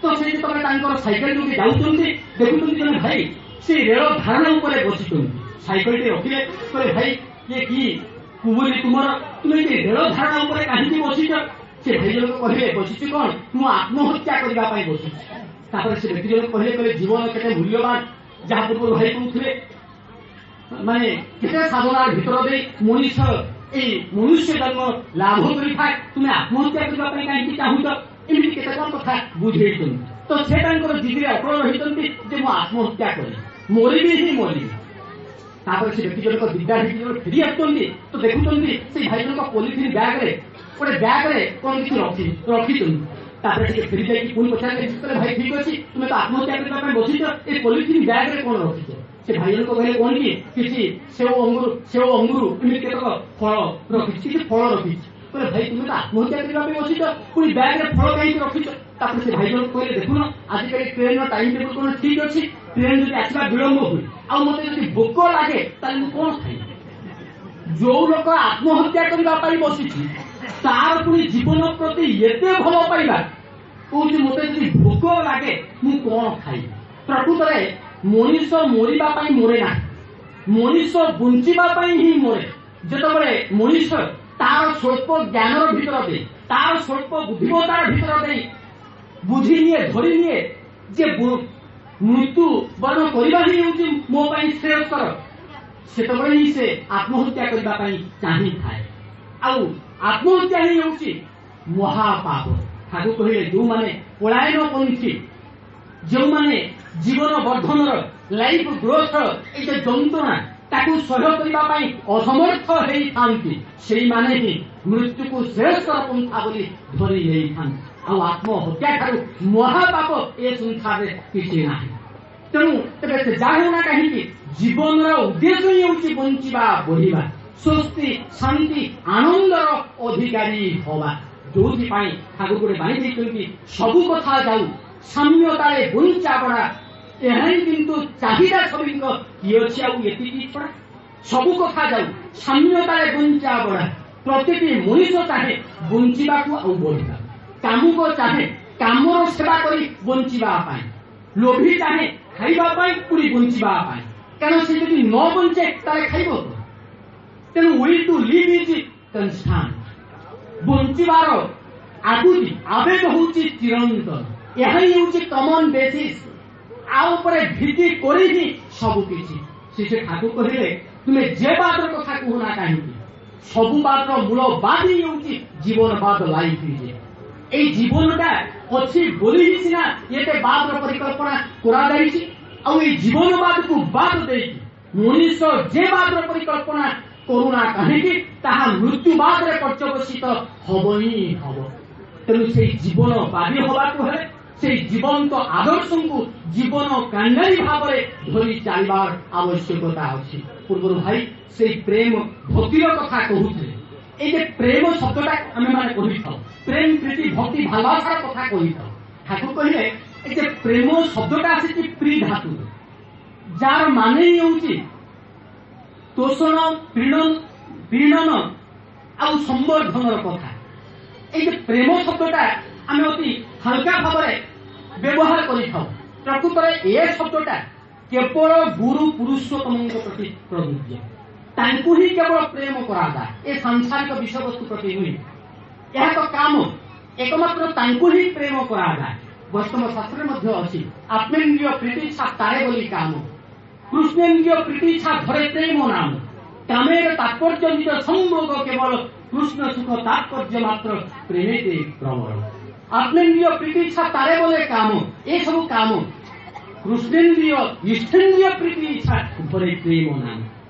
ତ ସେ ଯେତେବେଳେ ତାଙ୍କର ସାଇକେଲ ଯୋଗେ ଯାଉଛନ୍ତି, ଦେଖୁଛନ୍ତି ଜଣେ ଭାଇ ସେ ରେଳ ଧାରଣା ଉପରେ ବସିଛନ୍ତି। ସାଇକେଲଟି ରଖିଲେ, କହିଲେ ଭାଇ ଇଏ କି କୁବୁଲି ତୁମର, ତୁମେ ଯେ ରେଳ ଧାରଣା ଉପରେ କାହିଁକି ବସିଛ? ସେ ଭାଇ ଜଣକ କହିଲେ, ବସିଛି କଣ, ମୁଁ ଆତ୍ମହତ୍ୟା କରିବା ପାଇଁ ବସିଛି। ତାପରେ ସେ ବ୍ୟକ୍ତି ଜଣକ କହିଲେ ଜୀବନ କେତେ ମୂଲ୍ୟବାନ। ଯାହା ପୂର୍ବରୁ ଭାଇ କହୁଥିଲେ, ମାନେ କେତେ ସାଧନାର ଭିତର ଦେଇ ମଣିଷ ଏଇ ମନୁଷ୍ୟ ଜନ୍ମ ଲାଭ କରିଥାଏ, ତୁମେ ଆତ୍ମହତ୍ୟା କରିବା ପାଇଁ କାହିଁକି ଚାହୁଁଛ? ଏମିତି କେତେ କଣ କଥା ବୁଝେଇଛନ୍ତି। ତ ସେ ତାଙ୍କର ଜିଦିରେ ଅଟଳ ରହିଛନ୍ତି ଯେ ମୁଁ ଆତ୍ମହତ୍ୟା କରିବି, ମରିବି ହିଁ ମରିବି। ତାପରେ ସେ ବ୍ୟକ୍ତି ଜଣକ ବିଦ୍ୟାର୍ଥୀ ଜଣକ ଫେରି ଆସୁଛନ୍ତି, ତ ଦେଖୁଛନ୍ତି ସେ ଭାଇ ଜଣକ ପଲିଥିନ୍ ବ୍ୟାଗରେ ଗୋଟେ ବ୍ୟାଗରେ କଣ କିଛି ରଖିଛନ୍ତି। ତାପରେ ଟିକେ ଫେରି ଯାଇକି ପୁଣି ପଚାରିଲେ, ଭାଇ ଠିକ ଅଛି, ତୁମେ ତ ଆତ୍ମହତ୍ୟା କରିବା ପାଇଁ ବସିଛ, ଏ ପଲିଥିନ୍ ବ୍ୟାଗରେ କଣ ରଖିଛ? ସେ ଭାଇ ଜଣକ କହିଲେ, କଣ କି କିଛି ସେଓ ଅଙ୍ଗୁର ଏମିତି କେତେକ ଫଳ ରଖିଛି, କିଛି ଫଳ ରଖିଛି। କହିଲେ ଭାଇ ତୁମେ ତ ଆତ୍ମହତ୍ୟା କରିବା ପାଇଁ ବସିଛ, ପୁଣି ବ୍ୟାଗରେ ଫଳ କାହିଁକି ରଖିଛ? ତାପରେ ସେ ଭାଇ ଜଣକ କହିଲେ, ଦେଖୁନ ଆଜିକାଲି ଟ୍ରେନର ଟାଇମ ଟେବୁଲ କଣ ଠିକ ଅଛି, ଟ୍ରେନ ଯଦି ଆସିବା ବିଳମ୍ବ ହୁଏ, ଆଉ ମତେ ଯଦି ଭୋକ ଲାଗେ ତାହେଲେ ମୁଁ କଣ ଖାଇବି? ଯୋଉ ଲୋକ ଆତ୍ମହତ୍ୟା କରିବା ପାଇଁ ବସିଛି ତାର ପୁଣି ଜୀବନ ପ୍ରତି ଏତେ ଭଲ ପାଇବା, କହୁଛି ମତେ ଯଦି ଭୋକ ଲାଗେ ମୁଁ କଣ ଖାଇବି? ପ୍ରକୃତରେ ମଣିଷ ମରିବା ପାଇଁ ମରେ ନାହିଁ, ମଣିଷ ବଞ୍ଚିବା ପାଇଁ ହିଁ ମରେ। ଯେତେବେଳେ ମଣିଷ ତାର ସ୍ୱଳ୍ପ ଜ୍ଞାନର ଭିତର ଦେଇ, ତାର ସ୍ୱଳ୍ପ ବୁଦ୍ଧିମତାର ଭିତର ଦେଇ ବୁଝି ନିଏ, ଧରି ନିଏ ଯେ ମୃତ୍ୟୁ ବରଣ କରିବା ହିଁ ହେଉଛି ମୋ ପାଇଁ ଶ୍ରେୟସ୍କର, ସେତେବେଳେ ହିଁ ସେ ଆତ୍ମହତ୍ୟା କରିବା ପାଇଁ ଚାହିଁଥାଏ। ଆଉ ଆତ୍ମହତ୍ୟା ହିଁ ହେଉଛି ମହାପାପ। ଠାକୁର କହିଲେ, ଯୋଉମାନେ ପଳାୟନ ପନ୍ଥୀ, ଯେଉଁମାନେ ଜୀବନ ବର୍ଦ୍ଧନର ଲାଇଫ ଗ୍ରୋଥ ଏଇ ଯେ ଯନ୍ତ୍ରଣା ତାକୁ ସହ୍ୟ କରିବା ପାଇଁ ଅସମର୍ଥ ହେଇଥାନ୍ତି, ସେଇମାନେ ହିଁ ମୃତ୍ୟୁକୁ ଶ୍ରେୟସ୍କର ପନ୍ଥା ବୋଲି ଧରି ନେଇଥାନ୍ତି। ଆଉ ଆତ୍ମହତ୍ୟା ଠାରୁ ମହାପାପ ଏ ସଂସାରରେ କିଛି ନାହିଁ। ତେଣୁ ତେବେ ସେ ଯାହା ହେଉନା କାହିଁକି, ଜୀବନର ଉଦ୍ଦେଶ୍ୟ ହିଁ ହେଉଛି ବଞ୍ଚିବା, ବଢିବା, ସ୍ୱସ୍ତି, ଶାନ୍ତି, ଆନନ୍ଦର ଅଧିକାରୀ ହବା। ଯୋଉଥିପାଇଁ ଠାକୁର ଗୋଟେ ବାଣୀ ଦେଇଛନ୍ତି, ସବୁ କଥା ଯାଉ ସାମ୍ୟତାରେ ବଞ୍ଚା ପଡ଼ା, ଏହା ହିଁ କିନ୍ତୁ ଚାହିଦା ସଭିଙ୍କ କି ଅଛି ଆଉ ଏତିକି ପଡ଼ା। ସବୁ କଥା ଯାଉ ସାମ୍ୟତାରେ ବଞ୍ଚା ପଡ଼ା। ପ୍ରତିଟି ମଣିଷ ଚାହେଁ ବଞ୍ଚିବାକୁ ଆଉ ବଢିବାକୁ, କାମୁକ ଚାହେଁ କାମର ସେବା କରି ବଞ୍ଚିବା ପାଇଁ, ଲୋଭୀ ଚାହେଁ ଖାଇବା ପାଇଁ ପୁଣି ବଞ୍ଚିବା ପାଇଁ। କାରଣ ସେ ଯଦି ନ ବଞ୍ଚେ ତାହେଲେ ଖାଇବ ତ। ତେଣୁ will to live is constant. ବଞ୍ଚିବାର ଆଗୁତି ଆବେଗ ହେଉଛି ଚିରନ୍ତନ। ଏହା ହିଁ ହେଉଛି କମନ ବେସିସ୍। ଆଉ ଉପରେ ଭିତ୍ତି କରି ହିଁ ସବୁ କିଛି। ସେ ଠାକୁର କହିଲେ, ତୁମେ ଯେ ବାଦର କଥା କୁହନା କାହିଁକି, ସବୁ ବାଦର ମୂଳ ବାଦ ହିଁ ହେଉଛି ଜୀବନବାଦ, ଲାଇଫ। এই জীবনটা ଅଛି ବୋଲି ହିଁ ସିନା ଏତେ ବାଦର ପରିକଳ୍ପନା କରାଯାଇଛି। ଆଉ ଏଇ ଜୀବନବାଦକୁ ବାଦ ଦେଇକି ମଣିଷ ଯେ ବାଦର ପରିକଳ୍ପନା କରୁନା କାହିଁକି, ତାହା ମୃତ୍ୟୁବାଦରେ ପର୍ଯ୍ୟବସିତ ହବ ହିଁ ହବ। ତେଣୁ ସେଇ ଜୀବନବାଦୀ ହବାକୁ ହେଲେ ସେଇ ଜୀବନ୍ତ ଆଦର୍ଶଙ୍କୁ ଜୀବନ କାଣ୍ଡାରୀ ଭାବରେ ଧରି ଚାଲିବାର ଆବଶ୍ୟକତା ଅଛି। ପୂର୍ବରୁ ଭାଇ ସେଇ ପ୍ରେମ ଭକ୍ତିର କଥା କହୁଥିଲେ। এই যে প্রেম শব্দটা আমি মানে কহিথাও, প্রেম প্রীতি ভক্তি ভালোবাসার কথা কহিথাও। ঠাকুর কহিলে এই যে প্রেম শব্দটা আসিছে প্রি ধাতু, যার মানে হচ্ছে তোষণ, পীড়ন ଆଉ ସମ୍ବର୍ଦ୍ଧନର କଥା। এই যে ପ୍ରେମ ଶବ୍ଦଟା ଆମେ ଅତି ହାଲକା ଭାବରେ ବ୍ୟବହାର କରିଥାଉ। ପ୍ରକୃତରେ ଏ ଶବ୍ଦଟା କେବଳ ଗୁରୁ ପୁରୁଷୋତ୍ତମଙ୍କ ପ୍ରତି ପ୍ରଯୁଜ୍ୟ। ତାଙ୍କୁ ହିଁ କେବଳ ପ୍ରେମ କରାଯାଏ, ଏ ସାଂସାରିକ ବିଷୟବସ୍ତୁ ପ୍ରତି ନୁହେଁ। ଏହା ତ କାମ, ଏକମାତ୍ର ତାଙ୍କୁ ହିଁ ପ୍ରେମ କରାଯାଏ। ବୈଷ୍ଣବ ଶାସ୍ତ୍ରରେ ମଧ୍ୟ ଅଛି, ଆତ୍ମେନ୍ଦ୍ରିୟ ପ୍ରୀତିଚ୍ଛା ତାରେ ବୋଲି କାମ, କୃଷ୍ଣେନ୍ଦ୍ରିୟ ପ୍ରୀତିଚ୍ଛା ଧରେ ପ୍ରେମ ନାମ, କାমের তাৎপর্যজিত সম্ভোগ কেবল কৃষ্ণ সুখ তাৎপর্য মাত্র প্রেমেতে প্রবল। আত্মেন্দ্রিয় প্রীতিচ্ছা তারে বলে কাম, এসবু কাম কৃষ্ণেন্দ্রিয় ইষ্টেন্দ্রিয় প্রীতি ইচ্ছা ধরে প্রেম নাম।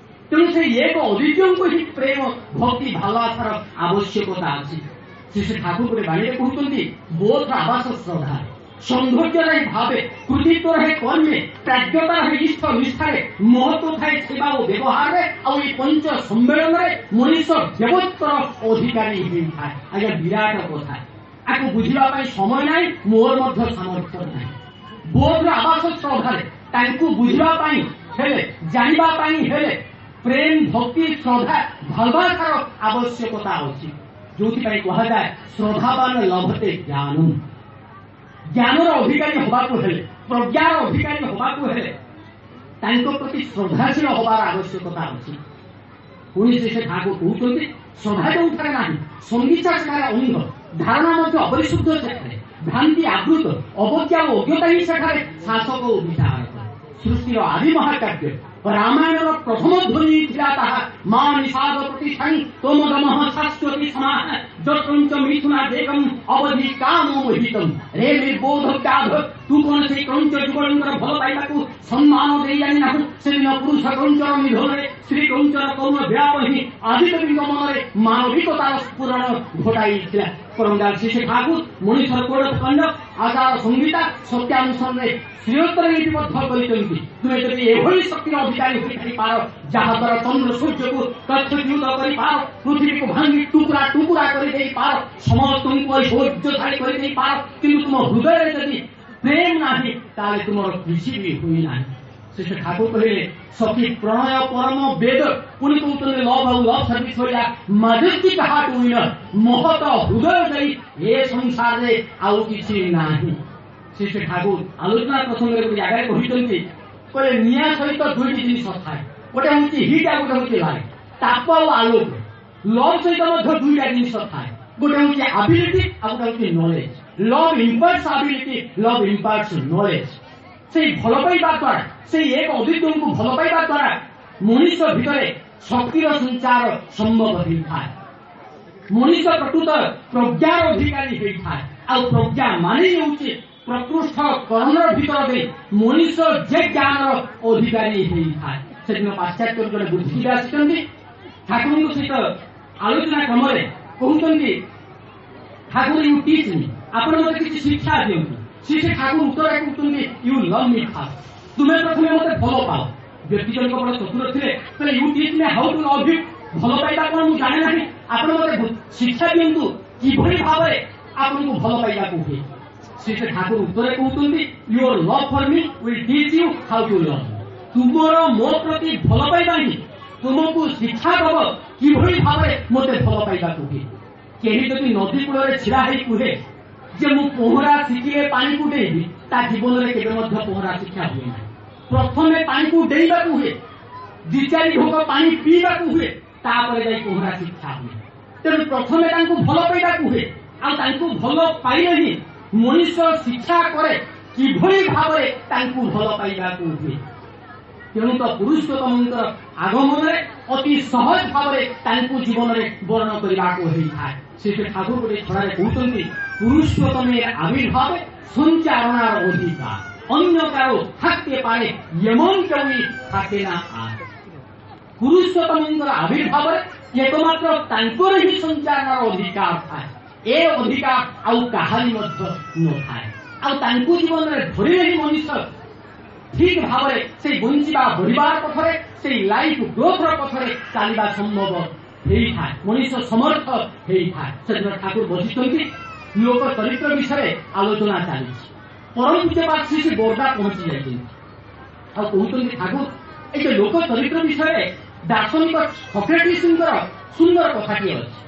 ତେଣୁ ସେ ଏକ ଅଦ୍ୱିତୀୟଙ୍କୁ ହିଁ ପ୍ରେମ ଭକ୍ତି ଭାଲବାସାର ଆବଶ୍ୟକତା ଅଛି। ଶ୍ରୀ ଠାକୁର ଗୋଟେ ବାଣୀରେ କହୁଛନ୍ତି ବୋଧ ଆବାସ ଶ୍ରଦ୍ଧା ସୌନ୍ଦର୍ଯ୍ୟ ରହେ ଭାବେ କୃତିତ୍ୱ ରହେ କର୍ମେ ପ୍ରାଜ୍ଞତା ରହେ ଇଷ୍ଟ ନିଷ୍ଠାରେ ମହତ୍ୱ ଥାଏ ସେବା ଓ ବ୍ୟବହାରରେ ଆଉ ଏଇ ପଞ୍ଚ ସମ୍ମେଳନରେ ମଣିଷ ଦେବତ୍ୱର ଅଧିକାରୀ ହେଇଥାଏ। ଆଜ୍ଞା ବିରାଟ କଥା, ଆକୁ ବୁଝିବା ପାଇଁ ସମୟ ନାହିଁ, ମୋର ମଧ୍ୟ ସାମର୍ଥ୍ୟ ନାହିଁ। ବୋଧ ଆବାସ ଶ୍ରଦ୍ଧାରେ ତାଙ୍କୁ ବୁଝିବା ପାଇଁ ହେଲେ ଜାଣିବା ପାଇଁ ହେଲେ ପ୍ରେମ ଭକ୍ତି ଶ୍ରଦ୍ଧା ଭାଲବାସାର ଆବଶ୍ୟକତା ଅଛି। ଯୋଉଥିପାଇଁ କୁହାଯାଏ ଶ୍ରଦ୍ଧାବାନ ଲଭତେ ଜ୍ଞାନ। ଜ୍ଞାନର ଅଧିକାରୀ ହେବାକୁ ହେଲେ ପ୍ରଜ୍ଞାର ଅଧିକାରୀ ହେବାକୁ ହେଲେ ତାଙ୍କ ପ୍ରତି ଶ୍ରଦ୍ଧାଶୀଳ ହେବାର ଆବଶ୍ୟକତା ଅଛି। ପୁଣି ସେ ଠାକୁର କହୁଛନ୍ତି ଶ୍ରଦ୍ଧା ଯୋଉଠାରେ ନାହିଁ ସଙ୍ଗୀତା ସେଠାରେ ଅଙ୍ଗ ଧାରଣା ମଧ୍ୟ ଅପରିଶୁଦ୍ଧ ସେଠାରେ ଭ୍ରାନ୍ତି ଆବୃତ ଅବଜ୍ଞା ଓ ଅଜ୍ଞତା ହିଁ ସେଠାରେ ଶାସକ ଓ ବିଚାରକ। ସୃଷ୍ଟିର ଆଦି ମହାକାବ୍ୟ ରାମାୟଣର ପ୍ରଥମ ଧ୍ୱନି ଥିଲା ତାହା ମା ନିଷାଦ ପ୍ରତିଷ୍ଠାନୀ ତୋମଦମଃ ଶାଶ୍ୱତୀ ସମାହ ଜଟଞ୍ଚ ମିଥୁନା ଦେଗମ୍ ଅବଧି କାମ ମୋହିତମ୍। ରେ ନିର୍বোধ ବ୍ୟାଧ ତୁ କଣ ସେଇ କ୍ରଞ୍ଚ ଯୁଗଳଙ୍କର ଭଲ ପାଇବାକୁ ସମ୍ମାନ ଦେଇ ଜାଣିନାହୁଁ। ସେଦିନ ପୁରୁଷ କ୍ରଞ୍ଚର ନିଧନରେ ଶ୍ରୀ କ୍ରଞ୍ଚର କୌଣ ବ୍ୟାପ ହିଁ ଆଦିକବିଙ୍କ ମନରେ ମାନବିକତାର ସ୍ଫୁରଣ ଘଟାଇଥିଲା। କରଙ୍ଗାର ଶ୍ରୀ ଠାକୁର ମଣିଷର କୋଡ଼ ଖଣ୍ଡ ଆଚାର ସଂହିତା ସତ୍ୟାନୁସରଣରେ ଶ୍ରୀୟୋତ୍ତର ଲିପିବଦ୍ଧ କରିଛନ୍ତି। ତୁମେ ଯଦି ଏଭଳି ଶକ୍ତିର ଅଧିକାରୀ ହୋଇପାରିପାର ଯାହାଦ୍ୱାରା ଚନ୍ଦ୍ର ସୂର୍ଯ୍ୟକୁ ତଥ୍ୟଚ୍ୟୁତ କରିପାର ପୃଥିବୀକୁ ଭାଙ୍ଗି ଟୁକୁରା ଟୁକୁରା କରିଦେଇପାର ସମସ୍ତଙ୍କୁ ଐଶ୍ୱର୍ଯ୍ୟଶାଳୀ କରିଦେଇପାର କିନ୍ତୁ ତୁମ ହୃଦୟରେ ଯଦି ପ୍ରେମ ନାହିଁ ତାହେଲେ ତୁମର କିଛି ବି ହୁଏନାହିଁ। ଶ୍ରୀ ଠାକୁର କହିଲେ ସଖୀ ପ୍ରଣୟ ପରମ ବେଦ ପୁଣି କହୁଛନ୍ତି ଲଭ ଆଉ ଲଭ ସର୍ଭିସ ଭଳିଆ ମାଜେଷ୍ଟିକ ହାର୍ଟ ୱିନର ମହତ ହୃଦୟ ଦେଇ ଏ ସଂସାରରେ ଆଉ କିଛି ନାହିଁ। ଶ୍ରୀ ଠାକୁର ଆଲୋଚନା ପ୍ରସଙ୍ଗରେ ଗୋଟେ ଜାଗାରେ କହିଛନ୍ତି କହିଲେ ନିଆଁ ସହିତ ଦୁଇଟି ଜିନିଷ ଥାଏ, ଗୋଟେ ହଉଛି ହିଟ୍ ଆଉ ଗୋଟେ ହଉଛି ଲାଇଟ୍, ତାପ ଆଉ ଆଲୋକ। ଲଭ ସହିତ ମଧ୍ୟ ଦୁଇଟା ଜିନିଷ ଥାଏ, ଗୋଟେ ହଉଛି ଆବିଲିଟି ଆଉ ଗୋଟେ ହଉଛି knowledge. Love imparts ability, love imparts knowledge. ସେଇ ଭଲ ପାଇବା ଦ୍ୱାରା ସେଇ ଏକ ଅଦ୍ୱିତୀୟଙ୍କୁ ଭଲ ପାଇବା ଦ୍ୱାରା ମଣିଷ ଭିତରେ ଶକ୍ତିର ସଞ୍ଚାର ସମ୍ଭବ ହୋଇଥାଏ। ମଣିଷ ପ୍ରକୃତ ପ୍ରଜ୍ଞାର ଅଧିକାରୀ ହୋଇଥାଏ ଆଉ ପ୍ରଜ୍ଞା ମାନେ ହେଉଛି ପ୍ରକୃଷ୍ଟ କର୍ମର ଭିତର ଦେଇ ମଣିଷ ଯେ ଜ୍ଞାନର ଅଧିକାରୀ ହୋଇଥାଏ। ସେଦିନ ପାଶ୍ଚାତ୍ୟ ଜଣେ ବୁଦ୍ଧିଜୀବୀ ଆସିଛନ୍ତି ଠାକୁରଙ୍କ ସହିତ ଆଲୋଚନା କ୍ରମରେ କହୁଛନ୍ତି ଠାକୁର ୟୁ ଟିଚ୍ ମି, ଆପଣ ମୋତେ କିଛି ଶିକ୍ଷା ଦିଅନ୍ତୁ। ସେ ଠାକୁର ଉତ୍ତରରେ କହୁଛନ୍ତି ୟୁ ଲଭ୍ ମି ଫାଷ୍ଟ, ତୁମେ ପ୍ରଥମେ ମୋତେ ଭଲ ପାଅ। ବ୍ୟକ୍ତି ଜଣକ ବଡ଼ ଚତୁର ଥିଲେ, କହିଲେ ୟୁ ଟିଚ୍ ମି ହାଉ ଟୁ ଲଭ୍ ୟୁ, ଭଲ ପାଇବା କଣ ମୁଁ ଜାଣେ ନାହିଁ, ଆପଣ ମୋତେ ଶିକ୍ଷା ଦିଅନ୍ତୁ କିଭଳି ଭାବରେ ଆପଣଙ୍କୁ ଭଲ ପାଇବାକୁ ହୁଏ। ସେ ଠାକୁର ଉତ୍ତରରେ କହୁଛନ୍ତି your love for me will teach you how to love. ତୁମର ମୋ ପ୍ରତି ଭଲ ପାଇବା ହିଁ ତୁମକୁ ଶିକ୍ଷା ଦବ କିଭଳି ଭାବରେ ମୋତେ ଭଲ ପାଇବାକୁ ହୁଏ। କେହି ଯଦି ନଦୀ କୂଳରେ ଛିଡ଼ା ହେଇ କୁହେ ଯେ ମୁଁ ପହଁରା ଶିଖିଲେ ପାଣିକୁ ଡେଇବି, ତା ଜୀବନରେ କେବେ ମଧ୍ୟ ପହଁରା ଶିକ୍ଷା ହୁଏ ନାହିଁ। ପ୍ରଥମେ ପାଣିକୁ ଡେଇବାକୁ ହୁଏ, ଦି ଚାରି ଢୋକ ପାଣି ପିଇବାକୁ ହୁଏ, ତାପରେ ଯାଇ ପହଁରା ଶିକ୍ଷା ହୁଏ। ତେଣୁ ପ୍ରଥମେ ତାଙ୍କୁ ଭଲ ପାଇବାକୁ ହୁଏ ଆଉ ତାଙ୍କୁ ଭଲ ପାଇଲେ ହିଁ ମଣିଷ ଶିକ୍ଷା କରେ କିଭଳି ଭାବରେ ତାଙ୍କୁ ଭଲ ପାଇବାକୁ ହୁଏ। ତେଣୁ ତ ପୁରୁଷୋତ୍ତମଙ୍କର ଆଗମନରେ ଅତି ସହଜ ଭାବରେ ତାଙ୍କୁ ଜୀବନରେ ବର୍ଣ୍ଣନ କରିବାକୁ ହୋଇଥାଏ। ସେ ଠାକୁର ଗୋଟେ ଛଡ଼ାରେ କହୁଛନ୍ତି পুরুষোত্তমের আবির্ভাবে সঞ্চারণার অধিকার অন্য কারো থাকতে পারে এমন কেউই থাকে না। আর পুরুষোত্তমଙ୍କର আবির্ভাବରେ একমাত্র ତାଙ୍କର ହିଁ ସଞ୍ଚାରଣର ଅଧିକାର ଥାଏ। ଏ ଅଧିକାର ଆଉ କାହାରି ମଧ୍ୟ ନଥାଏ। ଆଉ ତାଙ୍କୁ ଜୀବନରେ ଧରିଲେ ହିଁ ମଣିଷ ଠିକ ଭାବରେ ସେଇ ବଞ୍ଚିବା ବଢିବାର ପଥରେ ସେଇ ଲାଇଫ ଗ୍ରୋଥର ପଥରେ ଚାଲିବା ସମ୍ଭବ ହେଇଥାଏ, ମଣିଷ ସମର୍ଥ ହେଇଥାଏ। ସେଦିନ ଠାକୁର ବସିଛନ୍ତି ଲୋକ ଚରିତ୍ର ବିଷୟରେ ଆଲୋଚନା ଚାଲିଛି। ପରମ ପୂଜ୍ୟପାଦ ଶ୍ରୀ ଶ୍ରୀ ବୋର୍ଡା ପହଞ୍ଚି ଯାଇଛନ୍ତି ଆଉ କହୁଛନ୍ତି ଠାକୁର ଏଇ ଯେ ଲୋକ ଚରିତ୍ର ବିଷୟରେ ଦାର୍ଶନିକ ସକ୍ରେଟିସଙ୍କର ସୁନ୍ଦର କଥାଟିଏ ଅଛି।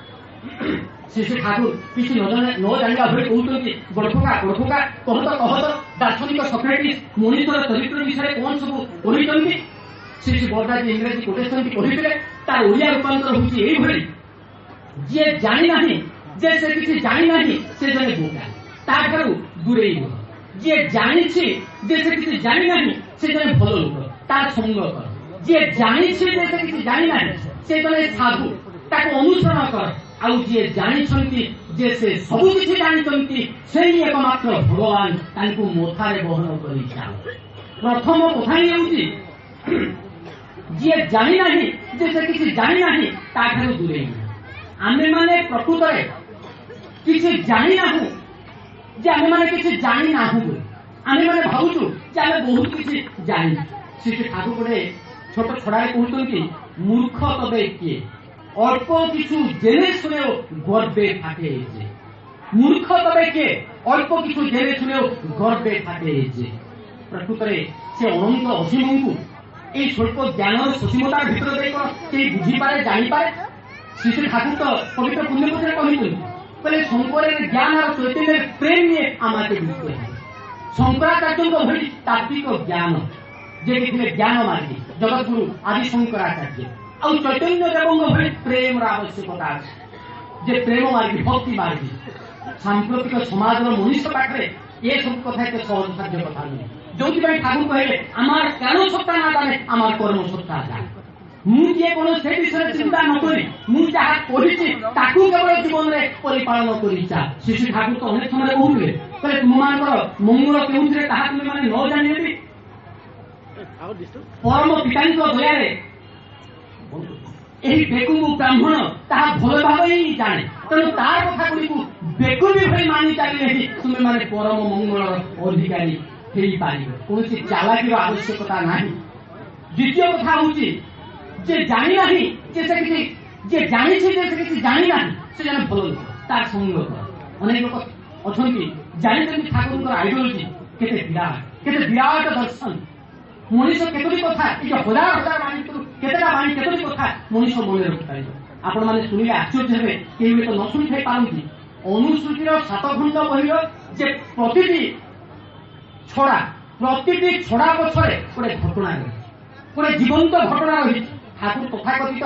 ଶ୍ରୀ ଶ୍ରୀ ଠାକୁର କିଛି ନ ଜାଣିବା ଭଳି କହୁଛନ୍ତି ବଡ଼ଫକା ବଡ଼ଫକା କହତ କହତ ଦାର୍ଶନିକ ସକ୍ରେଟିସ୍ ମଣିଷର ଚରିତ୍ର ବିଷୟରେ କଣ ସବୁ କହିଛନ୍ତି। ଶ୍ରୀ ଶ୍ରୀ ବୋର୍ଡା ଯେ ଇଂରାଜୀ କୋଟେସନଟି କହିଥିଲେ ତାର ଓଡ଼ିଆ ରୂପାନ୍ତର ହେଉଛି ଏଇଭଳି, ଯିଏ ଜାଣିନାହିଁ ଯେ ସେ କିଛି ଜାଣିନାହିଁ ସେ ଜଣେ ବୋକା, ତାଠାରୁ ଦୂରେଇ ରୁହ। ଯିଏ ଜାଣିଛି ଯେ ସେ କିଛି ଜାଣିନାହିଁ ସେ ଜଣେ ଭଲ ଲୋକ, ତାର ସଙ୍ଗ କର। ଯିଏ ଜାଣିଛି ଯେ ସେ କିଛି ଜାଣିନାହିଁ ସେ ଜଣେ ସାଧୁ, ତାକୁ ଅନୁସରଣ କର। ଆଉ ଯିଏ ଜାଣିଛନ୍ତି ଯେ ସେ ସବୁ କିଛି ଜାଣିଛନ୍ତି ସେଇ ଏକମାତ୍ର ଭଗବାନ, ତାଙ୍କୁ ମଥାରେ ବହନ କରି ଚାଲ। ପ୍ରଥମ କଥା ହିଁ ହେଉଛି जी जानी नहीं जे किसी जानी नहीं ताठारू दूरे आमे माने प्रकृतरे किसी जानी ना हूँ जे आमे माने किसी जानी ना हूँ आमे माने भावुचु जे आमे बहुत किसी जानी श्री ठाकुर गोटे छोट छड़ा कहते मूर्ख तबे किए अल्प किछु जेने शुने गर्वे फाटे मूर्ख तबे किए अल्प किछु जेने शुने गर्वे फाटे प्रकृतरे से अनंत असीम को এই স্বল্প জ্ঞানৰ সসীমতাৰ ভিতৰতে সেই বুঝি পারে জানি পারে শ্রী ঠাকুর তো পবিত্র পুণ্যপত্রে কহিলেন বলে শঙ্করের জ্ঞান আর চৈতন্যের প্রেম নিয়ে আমাকে বুঝতে হবে শঙ্করাচার্যଙ୍କ ভଳି তাত্ত্বিক জ্ঞাନ যে ଥିଲେ জ্ঞাନ ମାର୍ଗୀ ଜଗତଗୁରୁ ଆଦି ଶଙ୍କରାଚାର୍ଯ୍ୟ ଆଉ ଚୈତନ୍ୟ ଦେବଙ୍କ ଭଳି ପ୍ରେମର ଆବଶ୍ୟକତା ଅଛି ଯେ ପ୍ରେମ ମାର୍ଗୀ ଭକ୍ତି ମାର୍ଗୀ ସାମ୍ପ୍ରତିକ ସମାଜର ମଣିଷ ପାଖରେ ଏ ସବୁ କଥା ଏତେ ସହଜ ସାଧ୍ୟ କଥା ନୁହେଁ ଯୋଉଥିପାଇଁ ଠାକୁର କହିଲେ আমার জ্ঞান সত্তা না জানে আমার কর্ম সত্তা জানে ମୁଁ କିଏ କଣ ସେ ବିଷୟରେ ଚିନ୍ତା ନ କରି ମୁଁ ଯାହା କରିଛି ତାକୁ କେବଳ ଜୀବନରେ ପରିପାଳନ କରିଛା ଶ୍ରୀ ଠାକୁର ତ ଅନେକ ସମୟରେ କହୁଥିଲେ କହିଲେ ତୁମମାନଙ୍କର ମଙ୍ଗଳ କେଉଁଥିରେ ତାହା ତୁମେମାନେ ନ ଜାଣିଲେ ପରମ ପିତାଙ୍କ ଦୟାରେ ଏହି ବେକୁବୁ ବ୍ରାହ୍ମଣ ତାହା ଭଲ ଭାବେ ହିଁ ଜାଣେ ତେଣୁ ତାର କଥା ଗୁଡ଼ିକୁ ବେକୁବି ଭଳି ମାନି ଚାଲିଲେ ହିଁ ତୁମେମାନେ ପରମ ମଙ୍ଗଳର ଅଧିକାରୀ ହେଇପାରିବ କୌଣସି ଚାଲାକିର ଆବଶ୍ୟକତା ନାହିଁ ଦ୍ୱିତୀୟ କଥା ହଉଛି ଯେ ଜାଣି ନାହିଁ ଯେ ସେ କିଛି ଯେ ଜାଣିଛି ଯେ ସେ କିଛି ଜାଣି ନାହିଁ ସେ ଜଣେ ଭଲ ଲୋକ ତାର ସଙ୍ଗ କର ଅନେକ ଲୋକ ଅଛନ୍ତି ଜାଣିଛନ୍ତି ଠାକୁରଙ୍କର ଆଇଡିଓଲୋଜି କେତେ ବିରାଟ ଦର୍ଶନ ମଣିଷ କେତୋଟି କଥା ଏ ଯୋଉ ହଜାର ହଜାର ବାଣୀ ଭିତରୁ କେତେଟା ବାଣୀ କେତୋଟି କଥା ମଣିଷ ମନେ ରଖିପାରିବ ଆପଣମାନେ ଶୁଣିଲେ ଆଶ୍ଚର୍ଯ୍ୟ ହେବେ କେହି ହୁଏତ ନ ଶୁଣିଥାଇ ପାରନ୍ତି ଅନୁସୂଚୀର 7 ଖଣ୍ଡ ବହିର ଯେ ପ୍ରତିଟି ছড়া প্রতিটি ছড়া পছরে গোটে ঘটনা রয়েছে গোটে জীবন্ত ঘটনা রয়েছে ঠাকুর তথাকথিত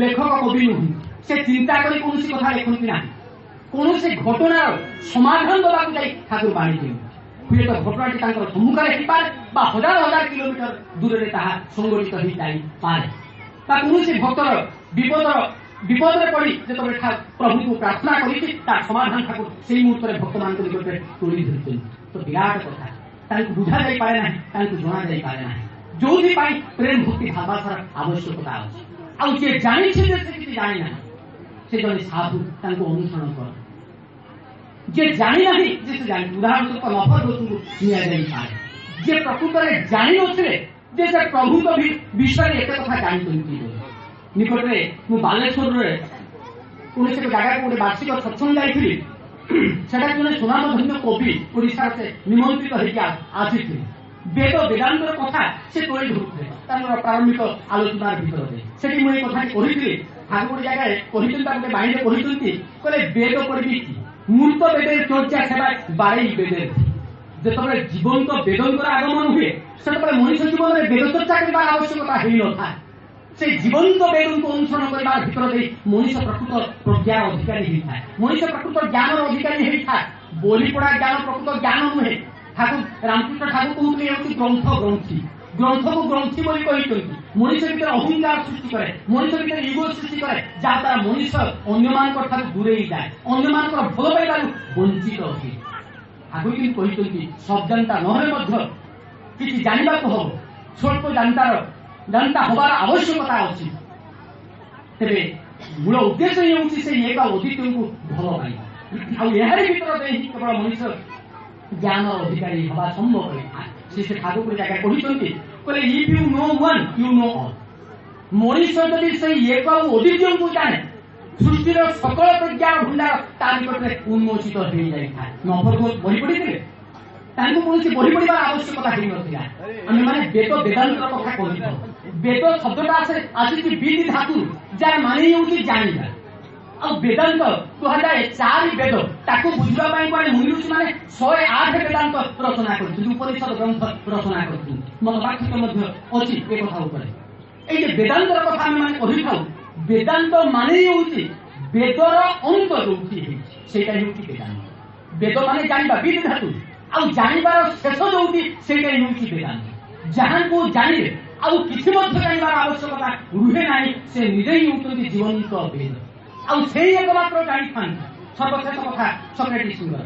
লেখক কবি নুহନ୍ତି সে চিন্তা করে কৌশি কথা লেখନ୍ତି না কৌশি ঘটনার সমাধান দেওয়া যাই ঠাকুর বাণী দিଅନ୍ତି ହୁଏତ ଘଟଣାଟି ତାଙ୍କର ସମ୍ମୁଖରେ ହେଇପାରେ ବା ହଜାର ହଜାର କିଲୋମିଟର ଦୂରରେ ତାହା ସଂଗଠିତ ହେଇଯାଇପାରେ ବା କୌଣସି ଭକ୍ତର ବିପଦରେ ପଡ଼ି ଯେତେବେଳେ ପ୍ରଭୁଙ୍କୁ ପ୍ରାର୍ଥନା କରିଛି ତାର ସମାଧାନ ଠାକୁର ସେଇ ମୁହୂର୍ତ୍ତରେ ଭକ୍ତମାନଙ୍କ ନିକଟରେ ତୋଳି ଧରିଛନ୍ତି ତ ବିରାଟ କଥା ତାଙ୍କୁ ବୁଝା ଯାଇପାରେ ନାହିଁ ତାଙ୍କୁ ଜଣା ଯାଇପାରେ ନାହିଁ ଯୋଉଥିପାଇଁ ପ୍ରେମ ଭକ୍ତି ଭାବାସାର ଆବଶ୍ୟକତା ଅଛି ଆଉ ଯିଏ ଜାଣିଛି ଯେ ସେ କିଛି ଜାଣି ନାହିଁ ସେ ଜଣେ ସାଧୁ ତାଙ୍କୁ ଅନୁସରଣ କର ଯିଏ ଜାଣି ନାହିଁ ଯେ ସେ ଜାଣି ଉଦାହରଣ ସ୍ୱରୂପ ନଫର ଦୋଷଙ୍କୁ ନିଆଯାଇପାରେ ଯିଏ ପ୍ରକୃତରେ ଜାଣିନଥିଲେ ଯେ ସେ ପ୍ରଭୁଙ୍କ ବିଷୟରେ ଏତେ କଥା ଜାଣିଛନ୍ତି ନିକଟରେ ମୁଁ ବାଲେଶ୍ୱରରେ କୌଣସି ଏକ ଜାଗାକୁ ଗୋଟେ ବାର୍ଷିକ ସତ୍ସଙ୍ଗ ଯାଇଥିଲି ସେଟା ଜଣେ ସୁନାମଧନ୍ୟ କବି ଓଡ଼ିଶାର ସେ ନିମନ୍ତ୍ରିତ ହେଇକି ଆସିଥିଲେ ବେଦ ବେଦାନ୍ତର କଥା ସେ ତୋଳି ଧରୁଥିଲେ ତାଙ୍କର ପ୍ରାରମ୍ଭିକ ଆଲୋଚନାର ଭିତରେ ସେଠି ମୁଁ ଏଇ କଥାଟି କହିଥିଲି ଠାକୁର ଗୋଟେ ଜାଗାରେ କହିଛନ୍ତି ତାକୁ ଗୋଟେ ବାଣୀରେ କହିଛନ୍ତି କହିଲେ ବେଦ ପଢ଼ିବି କି ମୂର୍ତ୍ତ ବେଦରେ ଚର୍ଚ୍ଚା ସେବା ବାରେଇ ବେଦରେ ଯେତେବେଳେ ଜୀବନ୍ତ ବେଦଙ୍କର ଆଗମନ ହୁଏ ସେତେବେଳେ ମଣିଷ ଜୀବନରେ ବେଦ ଚର୍ଚ୍ଚା କରିବାର ଆବଶ୍ୟକତା ହେଇନଥାଏ ସେ ଜୀବନ୍ତ ବେଦଙ୍କୁ ଅନୁସରଣ କରିବାର ଭିତର ଦେଇ ମଣିଷ ପ୍ରକୃତ ପ୍ରଜ୍ଞାର ଅଧିକାରୀ ହେଇଥାଏ ମଣିଷ ପ୍ରକୃତ ଜ୍ଞାନର ଅଧିକାରୀ ହେଇଥାଏ ବୋଲିପଡ଼ା ଜ୍ଞାନ ପ୍ରକୃତ ଜ୍ଞାନ ନୁହେଁ ଠାକୁର ରାମକୃଷ୍ଣ ଠାକୁର କହୁଥିଲେ ହେଉଛି ଗ୍ରନ୍ଥକୁ ଗ୍ରନ୍ଥି ବୋଲି କହିଛନ୍ତି ମଣିଷ ଭିତରେ ଅହଙ୍କାର ସୃଷ୍ଟି କରେ ମଣିଷ ଭିତରେ ଇଗୋ ସୃଷ୍ଟି କରେ ଯାହା ଦ୍ୱାରା ମଣିଷ ଅନ୍ୟମାନଙ୍କ ଠାରୁ ଦୂରେଇ ଯାଏ ଅନ୍ୟମାନଙ୍କର ଭଲ ପାଇବାରୁ ବଞ୍ଚିତ ହୁଏ ଠାକୁର କିନ୍ତୁ କହିଛନ୍ତି ସବଜାନ୍ତା ନହେଲେ ମଧ୍ୟ କିଛି ଜାଣିବାକୁ ହବ ସ୍ୱଳ୍ପ ଜାଣତା ହବାର ଆବଶ୍ୟକତା ଅଛି ତେବେ ମୂଳ ଉଦ୍ଦେଶ୍ୟ ହେଉଛି ସେ ଏକ ଅଦ୍ୱିତୀୟଙ୍କୁ ଭଲ ପାଇବା ଆଉ ଏହାରି ଭିତର ଦେଇ କେବଳ ମଣିଷ ଜ୍ଞାନ ଅଧିକାରୀ ହେବା ସମ୍ଭବ ହୋଇଥାଏ ସେ ଠାକୁର ଜାଗା କହିଛନ୍ତି କହିଲେ if you know one you know all ମଣିଷ ଯଦି ସେଇ ଏକ ଅଦ୍ୱିତୀୟଙ୍କୁ ଜାଣେ ସୃଷ୍ଟିର ସକଳ ପ୍ରଜ୍ଞାର ଭଣ୍ଡାର ତା ନିକଟରେ ଉନ୍ମୋଚିତ ହେଇଯାଇଥାଏ ନଫର ବହି ପଢିଥିଲେ ତାଙ୍କୁ କୌଣସି ବହି ପଢିବାର ଆବଶ୍ୟକତା ହେଇନଥିଲା ଆମେମାନେ ବେଦ ବେଦାନ୍ତର କଥା କହିଥାଉ ବେଦ ଶବ୍ଦଟା ଆସିଛି ବିଦ୍ ଧାତୁ ଯାହାର ମାନେ ହେଉଛି ଜାଣିବା ଆଉ ବେଦାନ୍ତ କୁହାଯାଏ 4 ବେଦ ତାକୁ ବୁଝିବା ପାଇଁ କୁଆଡ଼େ ମୁନିଋଷି ମାନେ 108 ବେଦାନ୍ତ ରଚନା କରିଛନ୍ତି ଉପନିଷଦ ଗ୍ରନ୍ଥ ରଚନା କରିଛନ୍ତି ମତପାର୍ଥକ୍ୟ ମଧ୍ୟ ଅଛି ଏ କଥା ଉପରେ এই যে বেদান্তর কথা আমি মানে কহিথাও বেদান্ত মানে হচ্ছে বেদর অন্ত যোଉଠି ହେଇଛି ସେଇଟା ହେଉଛି ବେଦାନ୍ତ ବେଦ ମାନେ ଜାଣିବା ବିଦ୍ ଧାତୁ ଆଉ ଜାଣିବାର ଶେଷ ଯୋଉଠି ସେଇଟା ହେଉଛି ବେଦାନ୍ତ ଯାହାକୁ ଜାଣିଲେ ଆଉ କିଛି ମଧ୍ୟ ଜାଣିବାର ଆବଶ୍ୟକତା ରୁହେ ନାହିଁ ସେ ନିଜେ ହିଁ ହେଉଛନ୍ତି ଜୀବନ୍ତ ବେଦ ଆଉ ସେଇ ଏକମାତ୍ର ଜାଣିଥାନ୍ତି ସର୍ବଶେଷ କଥା ସକ୍ରେଟିସ୍ଙ୍କର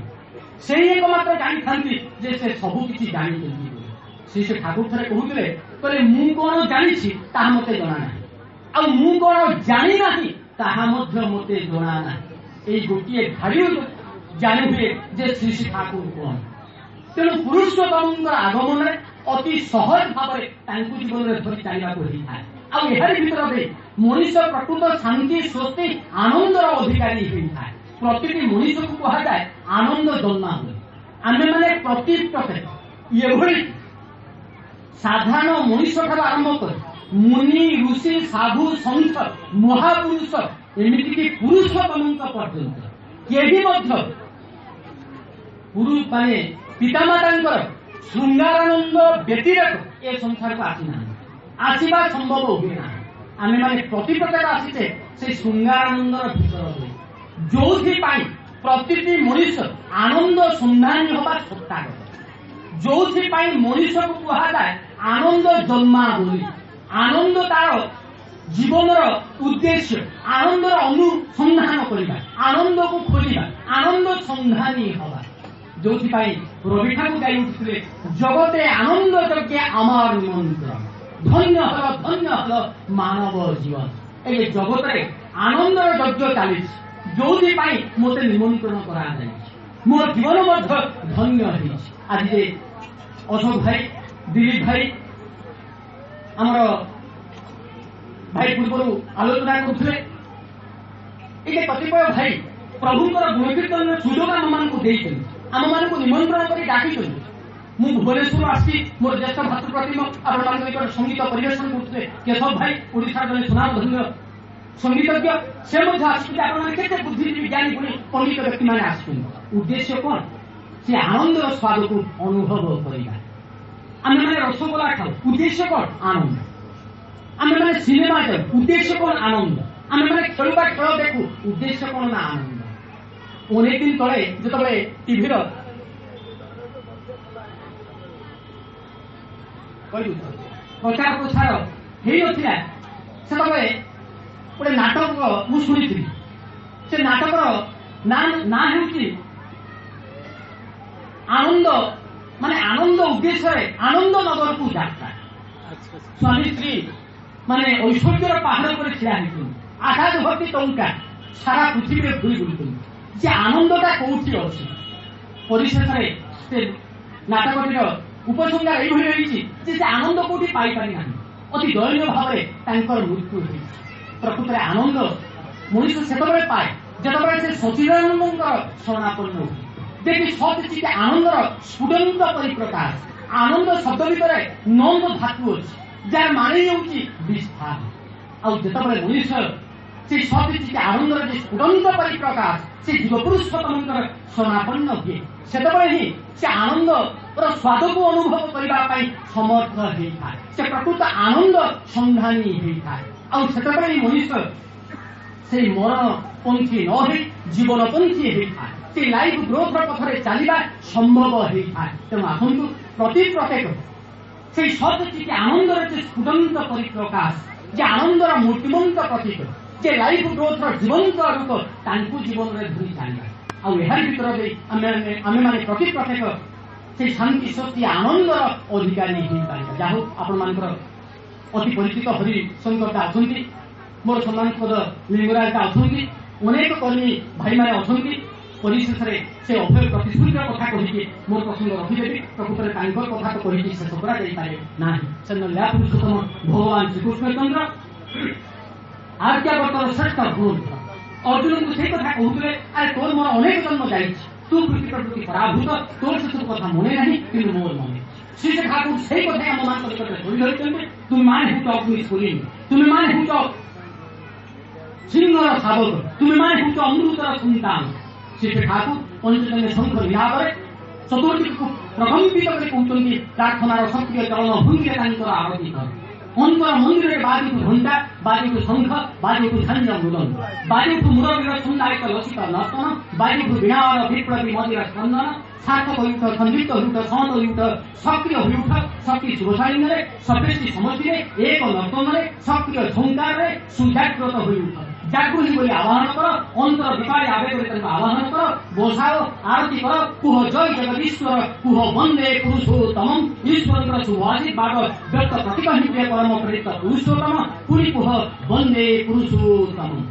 ସେଇ ଏକମାତ୍ର ଜାଣିଥାନ୍ତି ଯେ ସେ ସବୁ କିଛି ଜାଣିଛନ୍ତି श्री श्री ठाकुर थे कहते कहले मु कौन जानी ताहा मते जना ना आ मु कौन जानी नाही ताहा मध्य मते जना ना एई गोटिए धाड़ी जानी हुए जे श्री श्री ठाकुर कौन तेणु पुरुषोत्तम आगमन अति सहज भाव जीवन में धरी चलना होता है आहार भर मनीष प्रकृत शांति स्वस्ति आनंदर अधिकारी होता है प्रति मनीष को कह जाए आनंद जन्मा हुए आम मैंने प्रति ये साधारण मनीष ठार आरंभ कर मुनि ऋषि साधु संत महापुरुष एमती पुरुषोत्तम पर्यंत केही पुरुष माने पितामाता श्रृंगारानंद व्यतिरेक ए संसार को आसवा संभव हुए ना आम मैंने प्रति प्रकार आसीचे से श्रृंगारानंदर भीतर जो प्रति मनीष आनंद सन्धानी हवा सत्तागत जो मनीष को कह जाए आनंद जन्मा बोली आनंद तार जीवनर उद्देश्य आनंदर अनुसंधान करवा आनंद को खोजा आनंद सन्धानी हवा जो रवि ठाकुर गाई उठे जगते आनंद यज्ञ आमार निमंत्रण धन्य हल मानव जीवन ए जगत आनंदर यज्ञ चली जो मत निमंत्रण करा मोर जीवन धन्य आज अशोक भाई दिलीप भाई आमर भाई पूर्व आलोचना करुले ये कतिपय भाई प्रभुंर गुणकीर्तन सुजोग आम मान आम मान निमंत्रण कर डाकी मु भुवनेश्वर आसी मोर ज्येष्ठ भातृप्रतिम आप संगीत परिवेशन करते केशव भाई ओडिशा जन सुनामधन्य संगीतज्ञ से आपते बुद्धिजीवी ज्ञानी पुणी पंडित व्यक्ति मैंने आसुन उद्देश्य कौन से आनंदर स्वाद को अनुभव करवा आम मैंने रसगोला खाऊ उद्देश्य कौन आनंद आम मैंने सिनेमा जाऊ उद्देश्य कौन आनंद आम मैंने खेलुवा खेल देखू उद्देश्य कौन ना आनंद अनेक दिन तले जो टीवी प्रचार प्रसार हो गोटे नाटक मुझे शुणी से नाटकर ना हूँ आनंद माने आनंद उद्देश्य आनंद नगर को यात्रा स्वामी स्त्री माने ऐश्वर्यर पहाड़ पर छिड़ा आकाश भर्ती टंका सारा पृथ्वी में घूरी बुलुं जे आनंदटा कौटी अच्छी परिशेष नाटकटीर उपसंहार यही आनंद कौटी पाई ना अति दयनीय भाव मृत्यु प्रकृत आनंद मनीष से पाए जिते से सचिदानंद शरणापन्न हुए देखिए सचित आनंदर स्फुटंत परिप्रकाश आनंद शब्द भर नंद धातु अच्छी जार माने विस्तार आते मनीष से सचित आनंदर स्फुटंत परिप्रकाश से जीवपुरुषोत्तम शरणापन्न हुए से से आनंद स्वाद को अनुभव करने समर्थ होता है से प्रकृत आनंद संधानी होता है आते मनीष से मरण पंथी न जीवन पंथी होता है से लाइफ ग्रोथ पथरे चलवा संभव होता है तेणु आसतु प्रति प्रत्येक से सचित आनंदर स्फुटंत परिप्रकाश जे आनंदर मूर्तिमंत प्रतीक जे लाइफ ग्रोथ जीवंत रूप जीवन में धरी चलवा आहार भर आम मैंने प्रति प्रत्येक से शांति शक्ति आनंदर अधिकारी हो पार जहाँ आपण अति परिचित हरिशंकर अच्छा मोर सम्मान पद लिंगराज अच्छा अनेक कर्मी भाई मैंने अच्छा परिशेष से अभय प्रतिश्रुतिर कथा कही मोर प्रसंग रखिदेवी प्रकृत कथा तो कही शेष कराई ना से लीला पुरुषोत्तम भगवान श्रीकृष्णचंद्र आज्ञावर्तन श्रेष्ठ गुण अर्जुन को से कथा कहते अरे तोर मोर अनेक जन्म जा तू प्रति प्रति पराभूत तोर से सब कथा मने ना कि मोर मने श्री ठाकुर से कथा आम मान तुम माने हूँ अग्निस्फुलिंग तुम माने हूँ सिंहर शावक तुम माने हूँ अमृतर सन्तान श्री ठाकुर पंचजन्य शंख लीला चतुर्थी को प्रकम्पित कहते प्रार्थनार सक्रिय चरण भूमि आरती कर अंतर मंदिर बाजू घंटा बाजू शंख बाजू झांझ मुदन बाजू मुरलीर सुंदायित लसित नर्तन बाजू वीणार विप्लवी मदिर स्पंदन सार्थकयुक्त संयुक्त सहतयुक्त सक्रिय हुठ शक्ति शुभशालिनी सपेशी समष्टि एक नर्तन सक्रिय झंकार सुजाग्रत हुठ ଜାଗୁଲି ବୋଲି ଆହ୍ୱାନ କର, ଅନ୍ତର ବିକାରୀ ଆବେଗରେ ତାଙ୍କୁ ଆହ୍ୱାନ କର, ବସାଅ, ଆରତି କର, କୁହ ଜୟ ଜଗଦୀଶ୍ୱର, କୁହ ବନ୍ଦେ ପୁରୁଷୋତ୍ତମମ୍। ଈଶ୍ୱରଙ୍କର ଶୁଭ ଆଶୀର୍ବାଦ ବ୍ୟକ୍ତ ପ୍ରତୀକ ହିଁ ପରମ ପ୍ରେରିତ ପୁରୁଷୋତ୍ତମ। ପୁଣି କୁହ ବନ୍ଦେ ପୁରୁଷୋତ୍ତମମ୍।